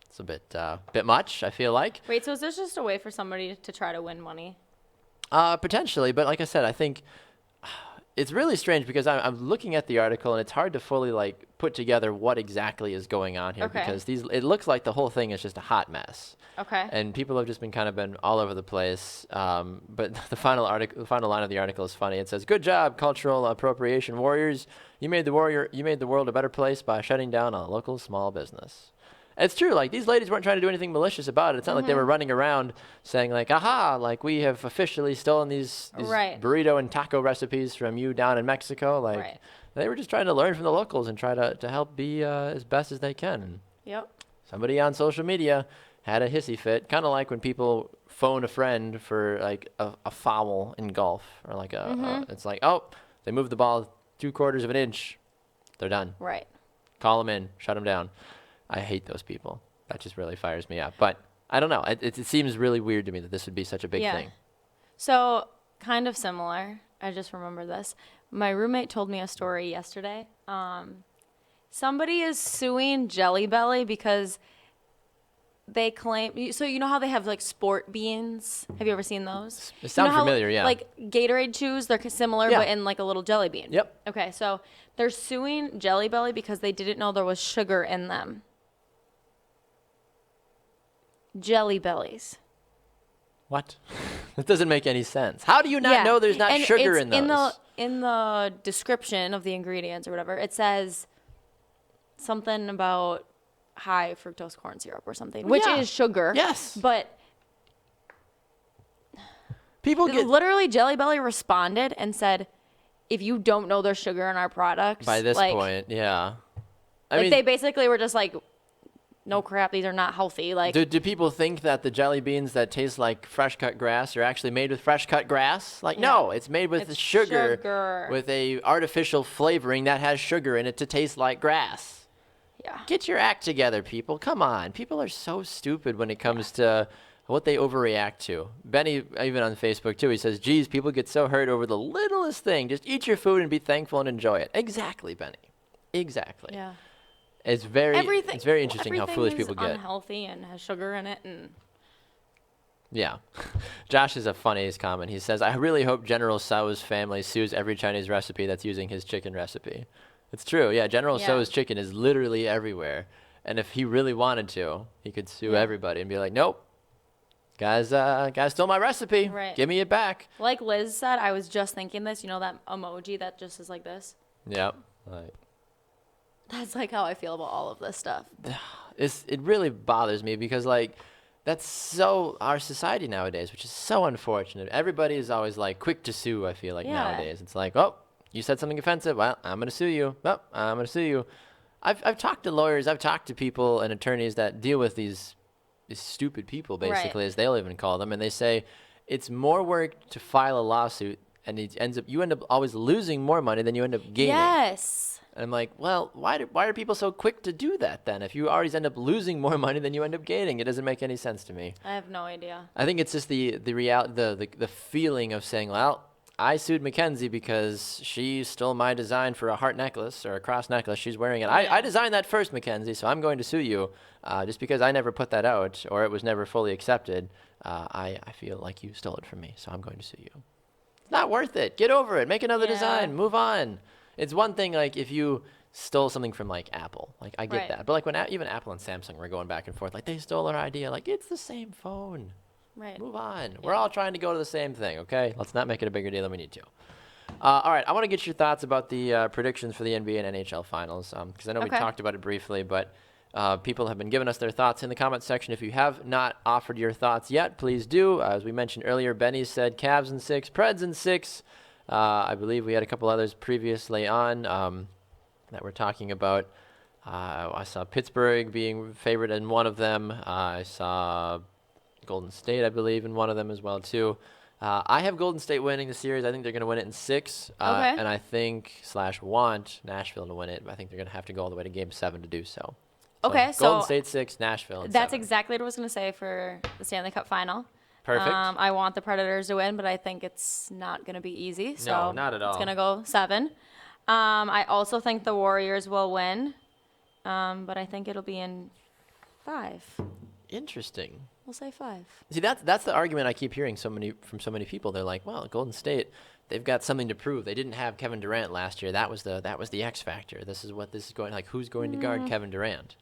it's a bit much, I feel like. Wait, so is this just a way for somebody to try to win money? Potentially, but like I said, I think it's really strange because I'm looking at the article and it's hard to fully put together what exactly is going on here because it looks like the whole thing is just a hot mess. And people have just been all over the place. But the final line of the article is funny. It says, "Good job, cultural appropriation warriors. You made the world a better place by shutting down a local small business." It's true. Like, these ladies weren't trying to do anything malicious about it. It's not like they were running around saying, like, aha, like, we have officially stolen these burrito and taco recipes from you down in Mexico. Like, they were just trying to learn from the locals and try to help be as best as they can. Yep. Somebody on social media had a hissy fit, kind of like when people phone a friend for, like, a foul in golf. Or, like, it's like, oh, they moved the ball 2/4 of an inch. They're done. Right. Call them in. Shut them down. I hate those people. That just really fires me up. But I don't know. It seems really weird to me that this would be such a big thing. So, kind of similar. I just remember this. My roommate told me a story yesterday. Somebody is suing Jelly Belly because they claim. So you know how they have like sport beans? Have you ever seen those? It sounds familiar, yeah. Like Gatorade chews, they're similar, but in like a little jelly bean. Yep. Okay, so they're suing Jelly Belly because they didn't know there was sugar in them. Jelly Bellies. What? That doesn't make any sense. How do you not know there's not sugar in those? in the description of the ingredients or whatever, it says something about high fructose corn syrup or something, which is sugar. Yes. But People get literally Jelly Belly responded and said, if you don't know there's sugar in our products, by this like, point, yeah. I like mean, they basically were just like, no crap, these are not healthy. Like, do people think that the jelly beans that taste like fresh cut grass are actually made with fresh cut grass? Like, no, it's made with It's sugar with a artificial flavoring that has sugar in it to taste like grass. yeah. Get your act together, people. Come on. People are so stupid when it comes to what they overreact to. Benny, even on Facebook too, he says, geez, people get so hurt over the littlest thing. Just eat your food and be thankful and enjoy it. Exactly, Benny. Exactly. Yeah. It's very interesting how foolish people get. Unhealthy and has sugar in it, and Yeah. Josh is a funniest comment. He says, I really hope General Tso's family sues every Chinese recipe that's using his chicken recipe. It's true. Yeah, General Tso's chicken is literally everywhere. And if he really wanted to, he could sue everybody and be like, nope. Guys stole my recipe. Right. Give me it back. like Liz said, I was just thinking this. You know that emoji that just is like this? Yep. Like, That's like how I feel about all of this stuff. it really bothers me because, like, that's so our society nowadays, which is so unfortunate. Everybody is always, like, quick to sue, I feel like, nowadays. It's like, oh, you said something offensive. Well, I'm going to sue you. Oh, I'm going to sue you. I've talked to lawyers. I've talked to people and attorneys that deal with these stupid people, basically, as they'll even call them. And they say it's more work to file a lawsuit, and you end up always losing more money than you end up gaining. Yes. And I'm like, well, why are people so quick to do that then? If you always end up losing more money than you end up gaining, it doesn't make any sense to me. I have no idea. I think it's just the feeling of saying, well, I sued McKenzie because she stole my design for a heart necklace or a cross necklace she's wearing it. I designed that first, McKenzie, so I'm going to sue you just because I never put that out or it was never fully accepted. I feel like you stole it from me, so I'm going to sue you. It's not worth it. Get over it. Make another design. Move on. It's one thing, like, if you stole something from, like, Apple. Like, I get that. But, like, when even Apple and Samsung were going back and forth, like, they stole our idea. Like, it's the same phone. Right. Move on. Yeah. We're all trying to go to the same thing, okay? Let's not make it a bigger deal than we need to. All right, I want to get your thoughts about the predictions for the NBA and NHL Finals, because I know we talked about it briefly, but people have been giving us their thoughts in the comment section. If you have not offered your thoughts yet, please do. As we mentioned earlier, Benny said Cavs in 6, Preds in 6. I believe we had a couple others previously on that we're talking about. I saw Pittsburgh being favored in one of them. I saw Golden State, I believe, in one of them as well, too. I have Golden State winning the series. I think they're going to win it in 6. And I think / want Nashville to win it. I think they're going to have to go all the way to Game 7 to do so. Okay, so Golden State 6, Nashville in that's 7. exactly what I was going to say for the Stanley Cup final. Perfect. I want the Predators to win, but I think it's not going to be easy. So No, not at all. It's going to go 7. I also think the Warriors will win, but I think it'll be in 5. Interesting. We'll say 5. See, that's the argument I keep hearing from so many people. They're like, well, Golden State, they've got something to prove. They didn't have Kevin Durant last year. That was the X factor. This is what this is going, like, who's going to guard Kevin Durant?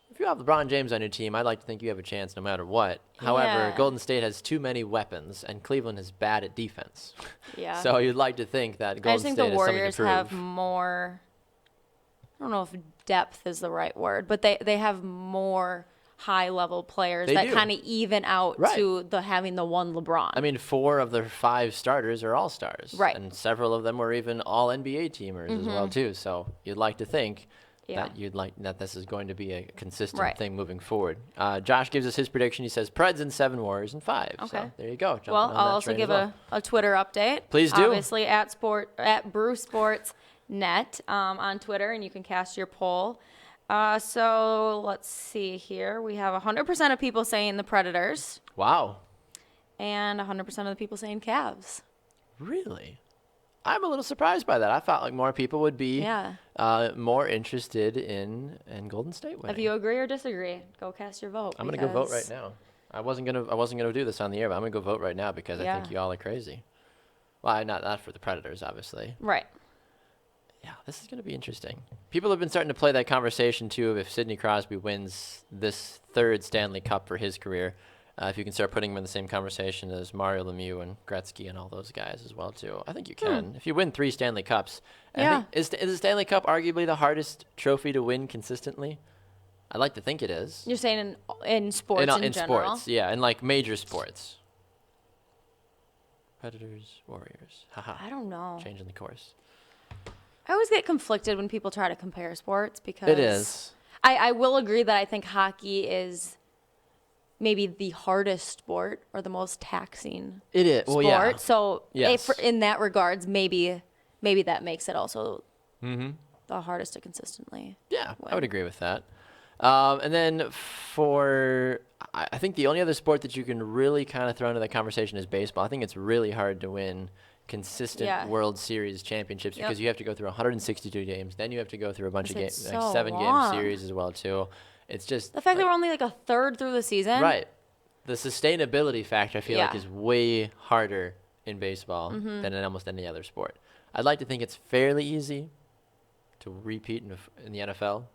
If you have LeBron James on your team, I'd like to think you have a chance no matter what. However, Golden State has too many weapons, and Cleveland is bad at defense. Yeah. So you'd like to think that Golden State has something to prove. I just think the Warriors have more, I don't know if depth is the right word, but they have more high-level players that kind of even out to having the one LeBron. I mean, 4 of their 5 starters are all-stars. Right. And several of them were even all-NBA teamers as well, too. So you'd like to think that this is going to be a consistent thing moving forward. Josh gives us his prediction. He says Preds in 7, Warriors in 5. Okay. So there you go. Well, I'll also give a Twitter update. Please do. Obviously at Brew Sports Net on Twitter, and you can cast your poll. So let's see here. We have 100% of people saying the Predators. Wow. And 100% of the people saying Cavs. Really? I'm a little surprised by that. I thought like more people would be more interested in Golden State winning. If you agree or disagree, go cast your vote. I'm gonna go vote right now. I wasn't gonna do this on the air, but I'm gonna go vote right now because I think you all are crazy. Well, not for the Predators, obviously. Right. Yeah, this is gonna be interesting. People have been starting to play that conversation too of if Sidney Crosby wins this 3rd Stanley Cup for his career. if you can start putting them in the same conversation as Mario Lemieux and Gretzky and all those guys as well too. I think you can. If you win 3 Stanley Cups, Yeah. is the Stanley Cup arguably the hardest trophy to win consistently? I'd like to think it is. You're saying in sports in general? Sports, yeah, in like major sports. Predators, Warriors. Haha. I don't know. Changing the course. I always get conflicted when people try to compare sports because It is. I will agree that I think hockey is maybe the hardest sport or the most taxing It is. sport. Well, yeah. So Yes. in that regards, maybe that makes it also Mm-hmm. the hardest to consistently. Yeah, I would win. agree with that. And then I think the only other sport that you can really kind of throw into that conversation is baseball. I think it's really hard to win consistent Yeah. World Series championships Yep. because you have to go through 162 games. Then you have to go through a bunch of It's games, like so 7-game long. series as well too. It's just The fact that like- we're only like a third through the season. right. The sustainability factor I feel like Yeah. is way harder in baseball Mm-hmm. than in almost any other sport. I'd like to think it's fairly easy to repeat in the NFL.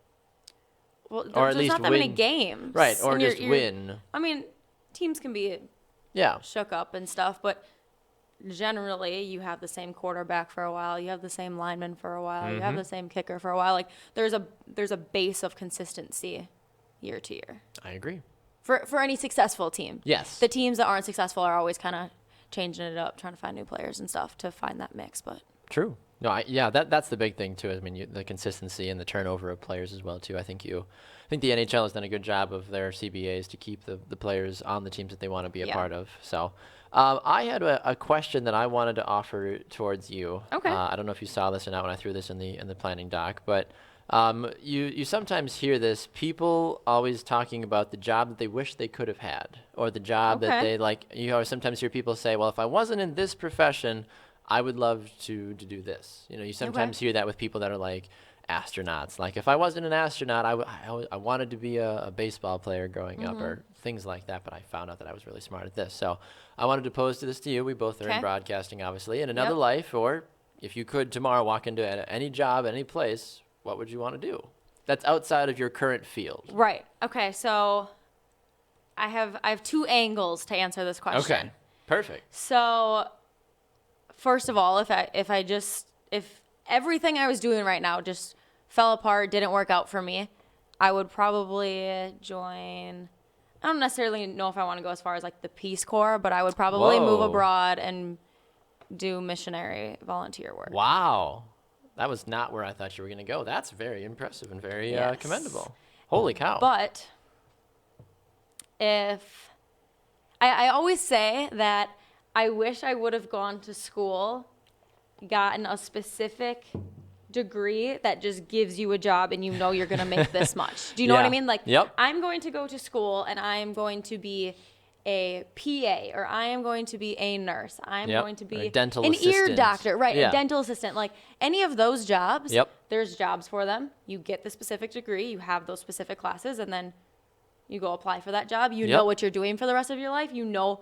Well, Or at there's least not that many win. games. Right, or and just win. I mean, teams can be Yeah. shook up and stuff, but generally you have the same quarterback for a while, you have the same lineman for a while, you have the same kicker for a while. Like there's a base of consistency year to year I agree. for any successful team. Yes. The teams that aren't successful are always kind of changing it up, trying to find new players and stuff to find that mix. But True. No, that's the big thing too. I mean, the consistency and the turnover of players as well too. I think the NHL has done a good job of their CBAs to keep the players on the teams that they want to be a Yeah. part of. So, I had a question that I wanted to offer towards you. Okay. I don't know if you saw this or not when I threw this in the planning doc, but you sometimes hear this, people always talking about the job that they wish they could have had, or the job that Okay. they like. You sometimes hear people say, well, if I wasn't in this profession, I would love to do this. You sometimes hear that with people that are like astronauts. Like, if I wasn't an astronaut, I wanted to be a baseball player growing up, or things like that, but I found out that I was really smart at this. So I wanted to pose this to you. We both are in Okay. broadcasting, obviously. In another Yep. life, or if you could tomorrow walk into any job, any place, what would you want to do? That's outside of your current field. right, okay, so I have 2 angles to answer this question. Okay, perfect. So, first of all, if everything I was doing right now just fell apart, didn't work out for me, I would probably join. I don't necessarily know if I want to go as far as like the Peace Corps, but I would probably move Whoa. abroad and do missionary volunteer work. Wow. That was not where I thought you were going to go. That's very impressive and very Yes. commendable. Holy cow. But if I always say that I wish I would have gone to school, gotten a specific degree that just gives you a job and you know you're going to make this much. Do you know what I Yeah. mean? Like, Yep. I'm going to go to school and I'm going to be a PA, or I am going to be a nurse. I'm Yep. going to Or be a dental an ear assistant. doctor, right? Yeah. A dental assistant. Like any of those jobs, Yep. there's jobs for them. You get the specific degree, you have those specific classes, and then you go apply for that job. You Yep. know what you're doing for the rest of your life. You know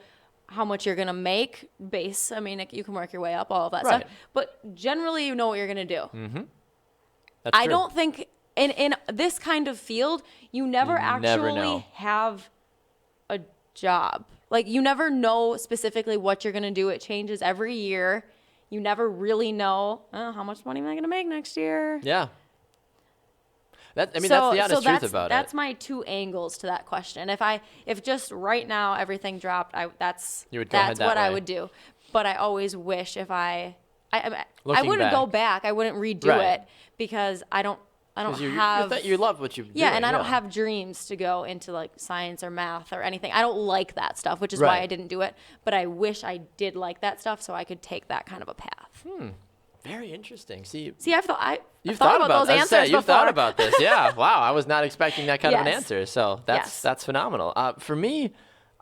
how much you're going to make base. I mean, you can work your way up, all of that Right. stuff. But generally, you know what you're going to do. That's I true. don't think in this kind of field, you never actually know. have a job. Like, you never know specifically what you're going to do. It changes every year. You never really know, how much money am I going to make next year? Yeah. That's the So honest truth about that's it. my 2 angles to that question. If just right now everything dropped, that's You would go ahead that what I way. would do. But I always wish if I Looking wouldn't go back. back. I wouldn't redo Right. it because I don't 'Cause have you love what you do. yeah, and I don't have dreams to go into like science or math or anything. I don't like that stuff, which is why Right. I didn't do it. But I wish I did like that stuff so I could take that kind of a path. Very interesting. See, See, I've thought you've about those I was answers saying, you've before. thought about this. Yeah. Wow. I was not expecting that kind of an Yes. answer. So Yes. that's phenomenal. For me,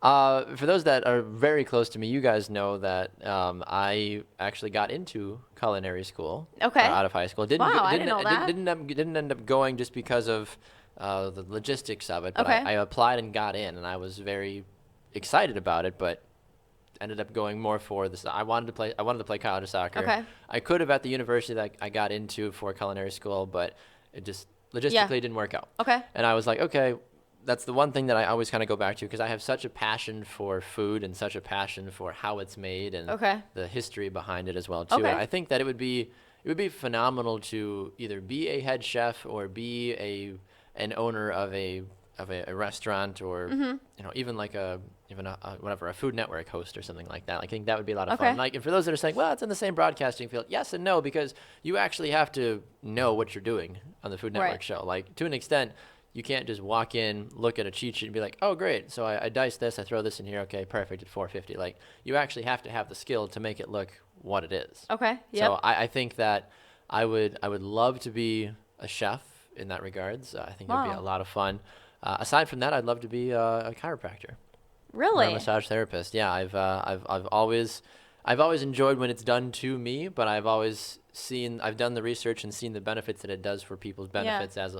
for those that are very close to me, you guys know that I actually got into culinary school. Okay. Out of high school. Wow, I didn't know that. Didn't end up going just because of the logistics of it. But Okay. I applied and got in, and I was very excited about it. But ended up going more for this. I wanted to play college soccer. Okay. I could have at the university that I got into for culinary school, but it just logistically didn't work out. Okay. And I was like, okay, that's the one thing that I always kind of go back to, because I have such a passion for food and such a passion for how it's made and the history behind it as well too. Okay. I think that it would be phenomenal to either be a head chef or be an owner of a restaurant, or even like a Food Network host or something like that. Like, I think that would be a lot of fun. Like, and for those that are saying, well, it's in the same broadcasting field, yes and no, because you actually have to know what you're doing on the Food Network show. Like, to an extent, you can't just walk in, look at a cheat sheet, and be like, oh, great, so I dice this, I throw this in here, okay, perfect, at 450. Like, you actually have to have the skill to make it look what it is. Okay. Yep. So I think that I would love to be a chef in that regards. I think it would be a lot of fun. Aside from that, I'd love to be a chiropractor. Really? Or a massage therapist. Yeah, I've always enjoyed when it's done to me, but I've done the research and seen the benefits that it does for people's benefits as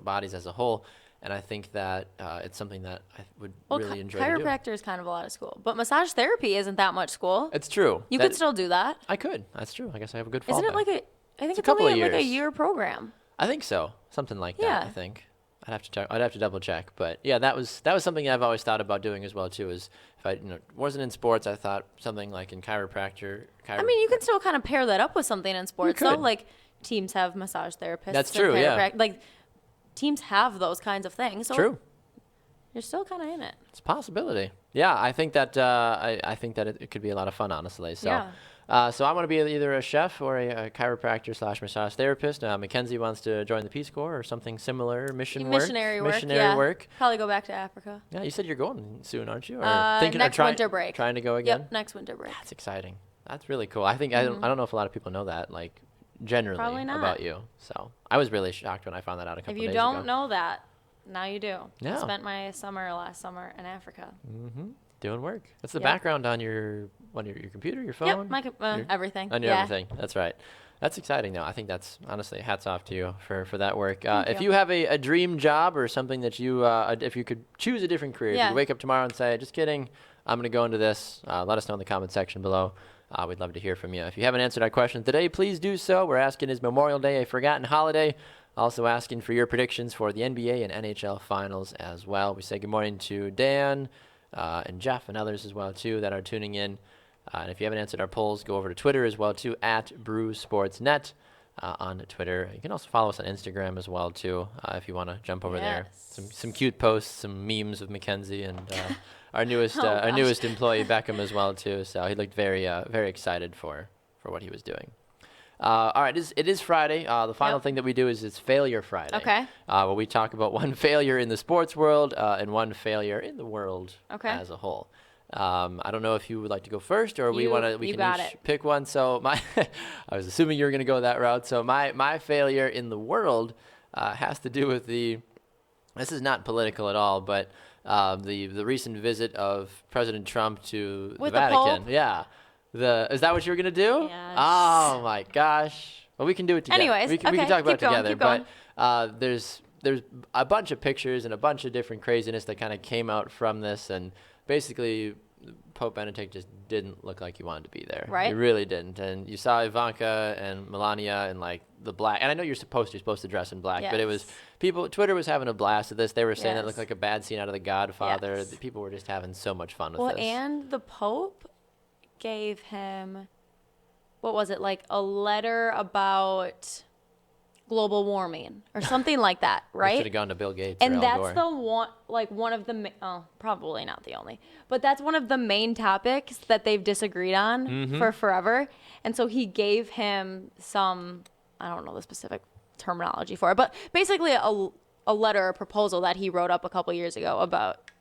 bodies as a whole, and I think that it's something that I would really enjoy to do. Chiropractor is kind of a lot of school, but massage therapy isn't that much school. It's true. You could still do that. I could. That's true. I guess I have a good fallback. Isn't it like I think it's couple only of like a years. year program. I think so. Something like that. Yeah. I think. I'd have to check. I'd have to double check, but yeah, that was something I've always thought about doing as well too. Is if I wasn't in sports, I thought something like in chiropractor. I mean, you can still kind of pair that up with something in sports, though. Like, teams have massage therapists. That's true. Yeah. Like, teams have those kinds of things. So True. You're still kind of in it. It's a possibility. Yeah, I think that I think that it could be a lot of fun, honestly. So. Yeah. So I want to be either a chef or a chiropractor / massage therapist. McKenzie wants to join the Peace Corps or something similar, missionary work. Probably go back to Africa. Yeah, you said you're going soon, aren't you? Or next winter break. Trying to go again? Yep, next winter break. That's exciting. That's really cool. I think I don't know if a lot of people know that, like, generally Probably not. about you. So I was really shocked when I found that out a couple days ago. If you don't know that, now you do. Yeah. I spent my last summer in Africa. Mm-hmm. Doing work. What's the background on your computer, your phone? Yep, everything. On your everything. That's right. That's exciting, though. I think that's, honestly, hats off to you for that work. If you have a dream job or something that you, if you could choose a different career, if you could wake up tomorrow and say, just kidding, I'm going to go into this, let us know in the comment section below. We'd love to hear from you. If you haven't answered our question today, please do so. We're asking, is Memorial Day a forgotten holiday? Also asking for your predictions for the NBA and NHL Finals as well. We say good morning to Dan, and Jeff and others as well too that are tuning in. And if you haven't answered our polls, go over to Twitter as well too, at BrewSportsNet on Twitter. You can also follow us on Instagram as well too, if you want to jump over there. Some cute posts, some memes of McKenzie and our newest employee Beckham as well too. So he looked very excited for what he was doing. All right, it is Friday. The final thing that we do is it's Failure Friday. Okay. Where we talk about one failure in the sports world and one failure in the world as a whole. I don't know if you would like to go first, or we can each pick one. So I was assuming you were going to go that route. So my failure in the world has to do with this is not political at all, but the recent visit of President Trump to the Vatican. Yeah. Is that what you were going to do? Yes. Oh, my gosh. Well, we can do it together. Anyways, we can talk about it together. Going. But there's a bunch of pictures and a bunch of different craziness that kind of came out from this. And basically, Pope Benedict just didn't look like he wanted to be there. Right. He really didn't. And you saw Ivanka and Melania and, like, the black. And I know you're supposed to dress in black. But it was Twitter was having a blast at this. They were saying it looked like a bad scene out of The Godfather. Yes. People were just having so much fun with this. Well, and the Pope gave him, what was it, like a letter about global warming or something like that, right? Should have gone to Bill Gates. And or Al that's Gore. one of the, probably not the only, but that's one of the main topics that they've disagreed on for forever. And so he gave him some, I don't know the specific terminology for it, but basically a letter, a proposal that he wrote up a couple years ago about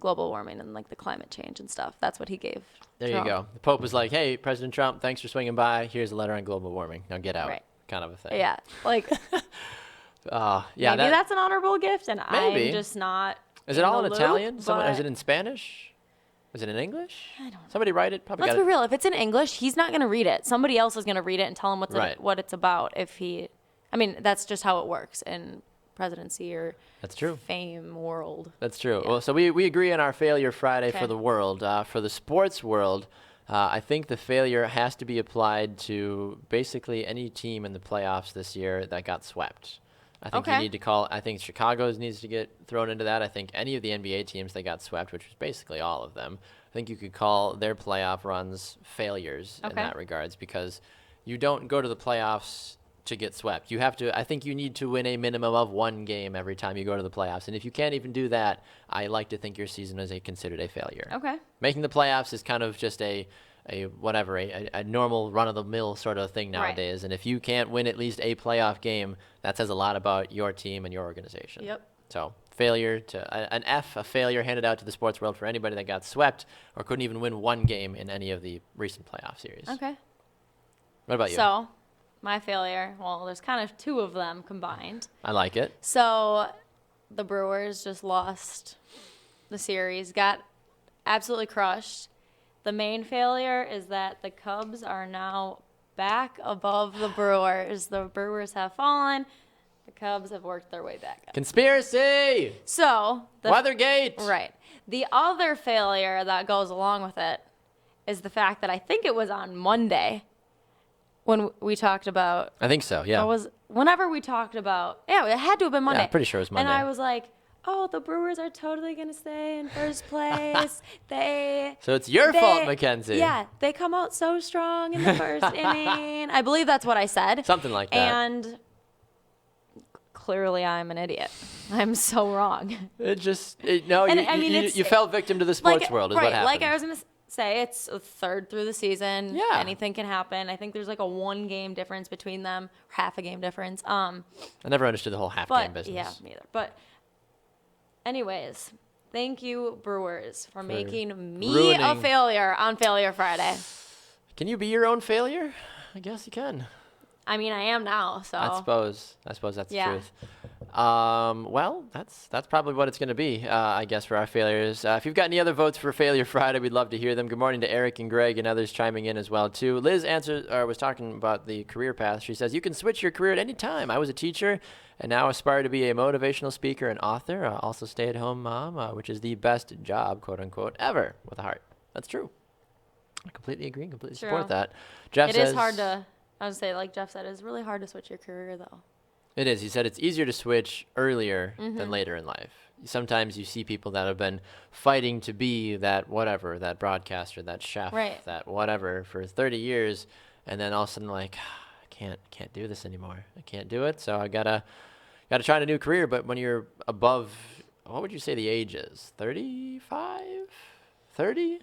global warming and like the climate change and stuff. That's what he gave. There Trump. You go. The Pope was like, "Hey, President Trump, thanks for swinging by. Here's a letter on global warming. Now get out." Right. Kind of a thing. Yeah. Like, yeah. Maybe that's an honorable gift, and maybe. I'm just not. Is it all in Italian? Is it in Spanish? Is it in English? I don't know. Somebody write it. Probably. Let's be real. If it's in English, he's not going to read it. Somebody else is going to read it and tell him what it's about. I mean, that's just how it works in presidency or that's true. Fame world. That's true. Yeah. Well, so we agree on our failure Friday for the world. For the sports world, I think the failure has to be applied to basically any team in the playoffs this year that got swept. I think you need to call. I think Chicago's needs to get thrown into that. I think any of the NBA teams that got swept, which was basically all of them, I think you could call their playoff runs failures in that regards, because you don't go to the playoffs to get swept. You have to. I think you need to win a minimum of one game every time you go to the playoffs. And if you can't even do that, I like to think your season is considered a failure. Okay. Making the playoffs is kind of just a normal run-of-the-mill sort of thing nowadays. Right. And if you can't win at least a playoff game, that says a lot about your team and your organization. Yep. So failure a failure handed out to the sports world for anybody that got swept or couldn't even win one game in any of the recent playoff series. Okay. What about you? So, my failure, well, there's kind of two of them combined. I like it. So, the Brewers just lost the series, got absolutely crushed. The main failure is that the Cubs are now back above the Brewers. The Brewers have fallen. The Cubs have worked their way back up. Conspiracy! So, Weathergate! Right. The other failure that goes along with it is the fact that I think it was on Monday when we talked about. I think so, yeah. Whenever we talked about. Yeah, it had to have been Monday. Yeah, I'm pretty sure it was Monday. And I was like, oh, the Brewers are totally going to stay in first place. So it's your fault, McKenzie. Yeah, they come out so strong in the first inning. I believe that's what I said. Something like that. And clearly I'm an idiot. I'm so wrong. You fell victim to the sports world is what happened. Like I was going to say, it's a third through the season. Yeah. Anything can happen. I think there's like a 1 game difference between them, half a game difference. I never understood the whole half game business. Yeah, me either. But anyways, thank you, Brewers, for making me a failure on Failure Friday. Can you be your own failure? I guess you can. I mean, I am now, so. I suppose that's the truth. Well, that's probably what it's going to be, I guess, for our failures. If you've got any other votes for Failure Friday, we'd love to hear them. Good morning to Eric and Greg and others chiming in as well, too. Liz was talking about the career path. She says, you can switch your career at any time. I was a teacher and now aspire to be a motivational speaker and author, also stay-at-home mom, which is the best job, quote-unquote, ever, with a heart. That's true. I completely agree, completely support that. Jeff says, it is hard to, I would say, like Jeff said, it's really hard to switch your career, though. It is. He said it's easier to switch earlier than later in life. Sometimes you see people that have been fighting to be that whatever, that broadcaster, that chef, that whatever for 30 years, and then all of a sudden like, I can't do this anymore. I can't do it. So I gotta try a new career. But when you're above, what would you say the age is? 35? 30?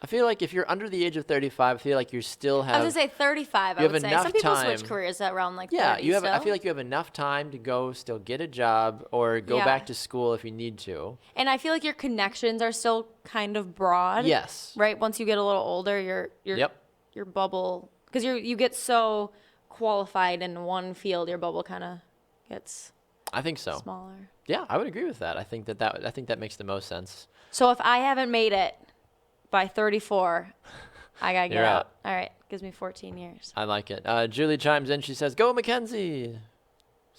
I feel like if you're under the age of 35, I feel like you still have. I was gonna say 35. I would say some people switch careers around like 30. Yeah, I feel like you have enough time to go still get a job or go back to school if you need to. And I feel like your connections are still kind of broad. Yes. Right. Once you get a little older, your bubble, because you get so qualified in one field, your bubble kind of gets. I think so. Smaller. Yeah, I would agree with that. I think that makes the most sense. So if I haven't made it by 34, I gotta get out. All right, gives me 14 years. I like it. Julie chimes in. She says, "Go McKenzie!"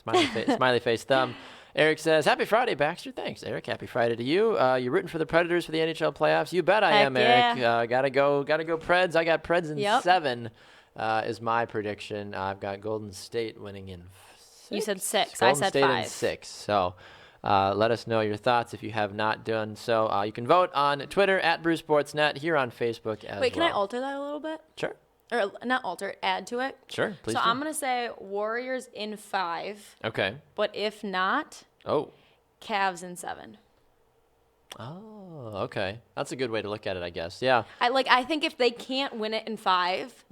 Smiley face thumb. Eric says, "Happy Friday, Baxter." Thanks, Eric. Happy Friday to you. You're rooting for the Predators for the NHL playoffs. You bet I am, Eric. Gotta go Preds. I got Preds in 7. Is my prediction. I've got Golden State winning in 6. You said 6. Golden I said State 5. in 6. So. Let us know your thoughts if you have not done so. You can vote on Twitter at BrewSportsNet, here on Facebook as well. Wait, can I alter that a little bit? Sure. Or not alter it, add to it? Sure, please So do. I'm going to say Warriors in 5. Okay. But if not, Cavs in 7. Oh, okay. That's a good way to look at it, I guess. Yeah. I think if they can't win it in 5,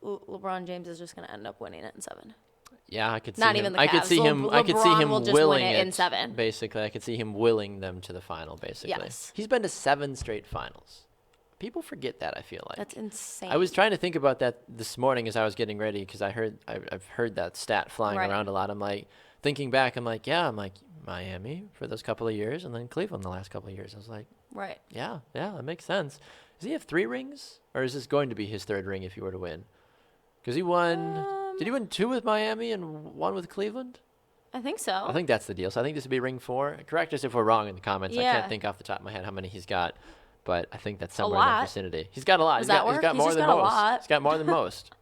LeBron James is just going to end up winning it in 7. Yeah, I could see Not him. even the Cavs. I could see him. LeBron I could see him will just willing win it in 7. Basically, I could see him willing them to the final. Basically, yes. He's been to 7 straight finals. People forget that. I feel like that's insane. I was trying to think about that this morning as I was getting ready because I've heard that stat flying around a lot. I'm like thinking back. I'm like Miami for those couple of years, and then Cleveland the last couple of years. I was like, yeah, that makes sense. Does he have 3 rings, or is this going to be his 3rd ring if he were to win? Because he won. Did he win 2 with Miami and 1 with Cleveland? I think so. I think that's the deal. So I think this would be ring 4. Correct us if we're wrong in the comments. Yeah. I can't think off the top of my head how many he's got, but I think that's somewhere in the vicinity. He's got a lot. He's got more than most. He's got more than most.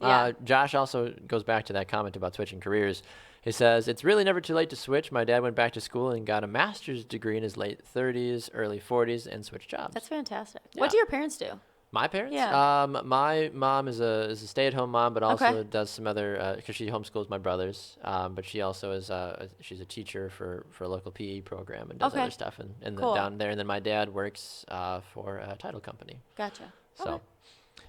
Yeah. Josh also goes back to that comment about switching careers. He says, it's really never too late to switch. My dad went back to school and got a master's degree in his late 30s, early 40s, and switched jobs. That's fantastic. Yeah. What do your parents do? My parents? Yeah. My mom is a stay-at-home mom, but also Okay. does some other, because she homeschools my brothers. But she also is she's a teacher for a local PE program and does Okay. other stuff Cool. down there. And then my dad works for a title company. Gotcha. So Okay.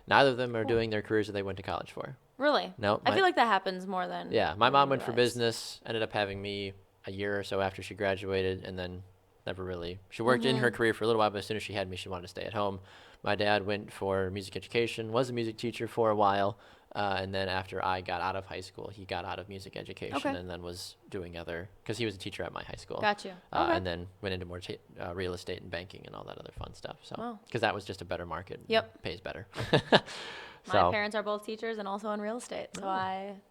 neither of them are doing their careers that they went to college for. Really? No, I feel like that happens more than. Yeah, my mom went for realize. business, ended up having me a year or so after she graduated, and then never really. She worked in her career for a little while, but as soon as she had me, she wanted to stay at home. My dad went for music education, was a music teacher for a while, and then after I got out of high school, he got out of music education Okay. and then was doing other, because he was a teacher at my high school. Gotcha. Okay. And then went into more real estate and banking and all that other fun stuff. So, Wow. because that was just a better market. and Yep. Pays better. My parents are both teachers and also in real estate, so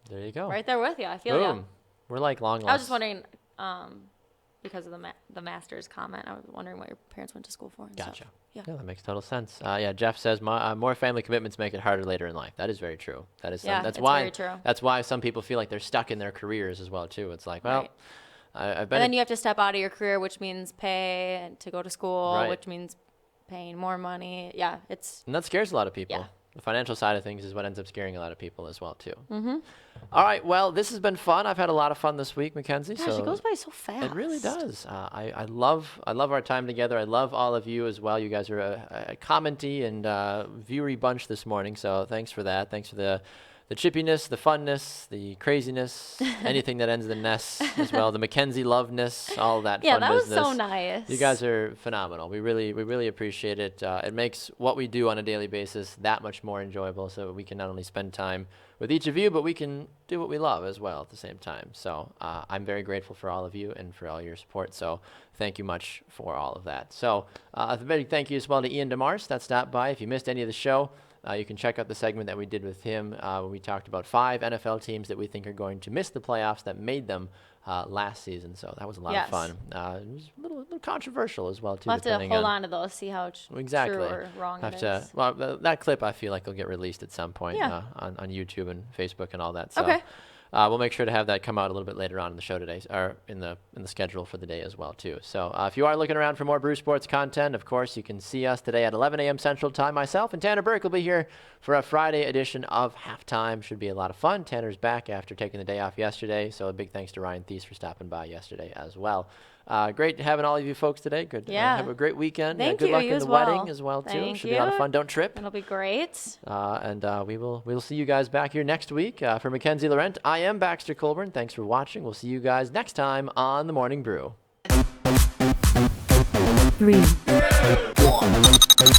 There you go. right there with you. I feel Boom. you. We're like long lost. I was just wondering, because of the master's comment, I was wondering what your parents went to school for. And Gotcha. Stuff. Yeah. Yeah, that makes total sense. Yeah, Jeff says more family commitments make it harder later in life. That is very true. That is Yeah, that's it's why very true. that's why some people feel like they're stuck in their careers as well too. It's like, well, Right. I've been And then you have to step out of your career, which means pay to go to school, Right. which means paying more money. Yeah, it's and that scares a lot of people. Yeah. The financial side of things is what ends up scaring a lot of people as well too. Mm-hmm. All right, well, this has been fun. I've had a lot of fun this week, Mackenzie. gosh, so it goes by so fast. It really does. I love our time together. I love all of you as well. You guys are a commenty and viewery bunch this morning, so thanks for that. Thanks for the chippiness, the funness, the craziness, anything that ends in ness as well. The McKenzie loveness, all that Yeah, fun that business. was so nice. You guys are phenomenal. We really appreciate it. It makes what we do on a daily basis that much more enjoyable, so we can not only spend time with each of you, but we can do what we love as well at the same time. So I'm very grateful for all of you and for all your support. So thank you much for all of that. So a big thank you as well to Ian DeMars that stopped by. If you missed any of the show, you can check out the segment that we did with him when we talked about 5 NFL teams that we think are going to miss the playoffs that made them last season. So that was a lot of fun. It was a little controversial as well, too. We'll have to hold on to those, see how Exactly. true or wrong it is. Well, that clip I feel like will get released at some point Yeah. on YouTube and Facebook and all that. So Okay. we'll make sure to have that come out a little bit later on in the show today, or in the schedule for the day as well too. So if you are looking around for more Brew Sports content, of course you can see us today at 11 a.m. Central Time. Myself and Tanner Burke will be here for a Friday edition of Halftime. Should be a lot of fun. Tanner's back after taking the day off yesterday, so a big thanks to Ryan Thies for stopping by yesterday as well. Great having all of you folks today. Good. Yeah. Have a great weekend. Thank good you, luck you in as the well. wedding as well too. Thank Should be a lot of you. fun. Don't trip. It'll be great. And we will see you guys back here next week. For Mackenzie Laurent, I am Baxter Colburn. Thanks for watching. We'll see you guys next time on The Morning Brew. 3, 2, 1.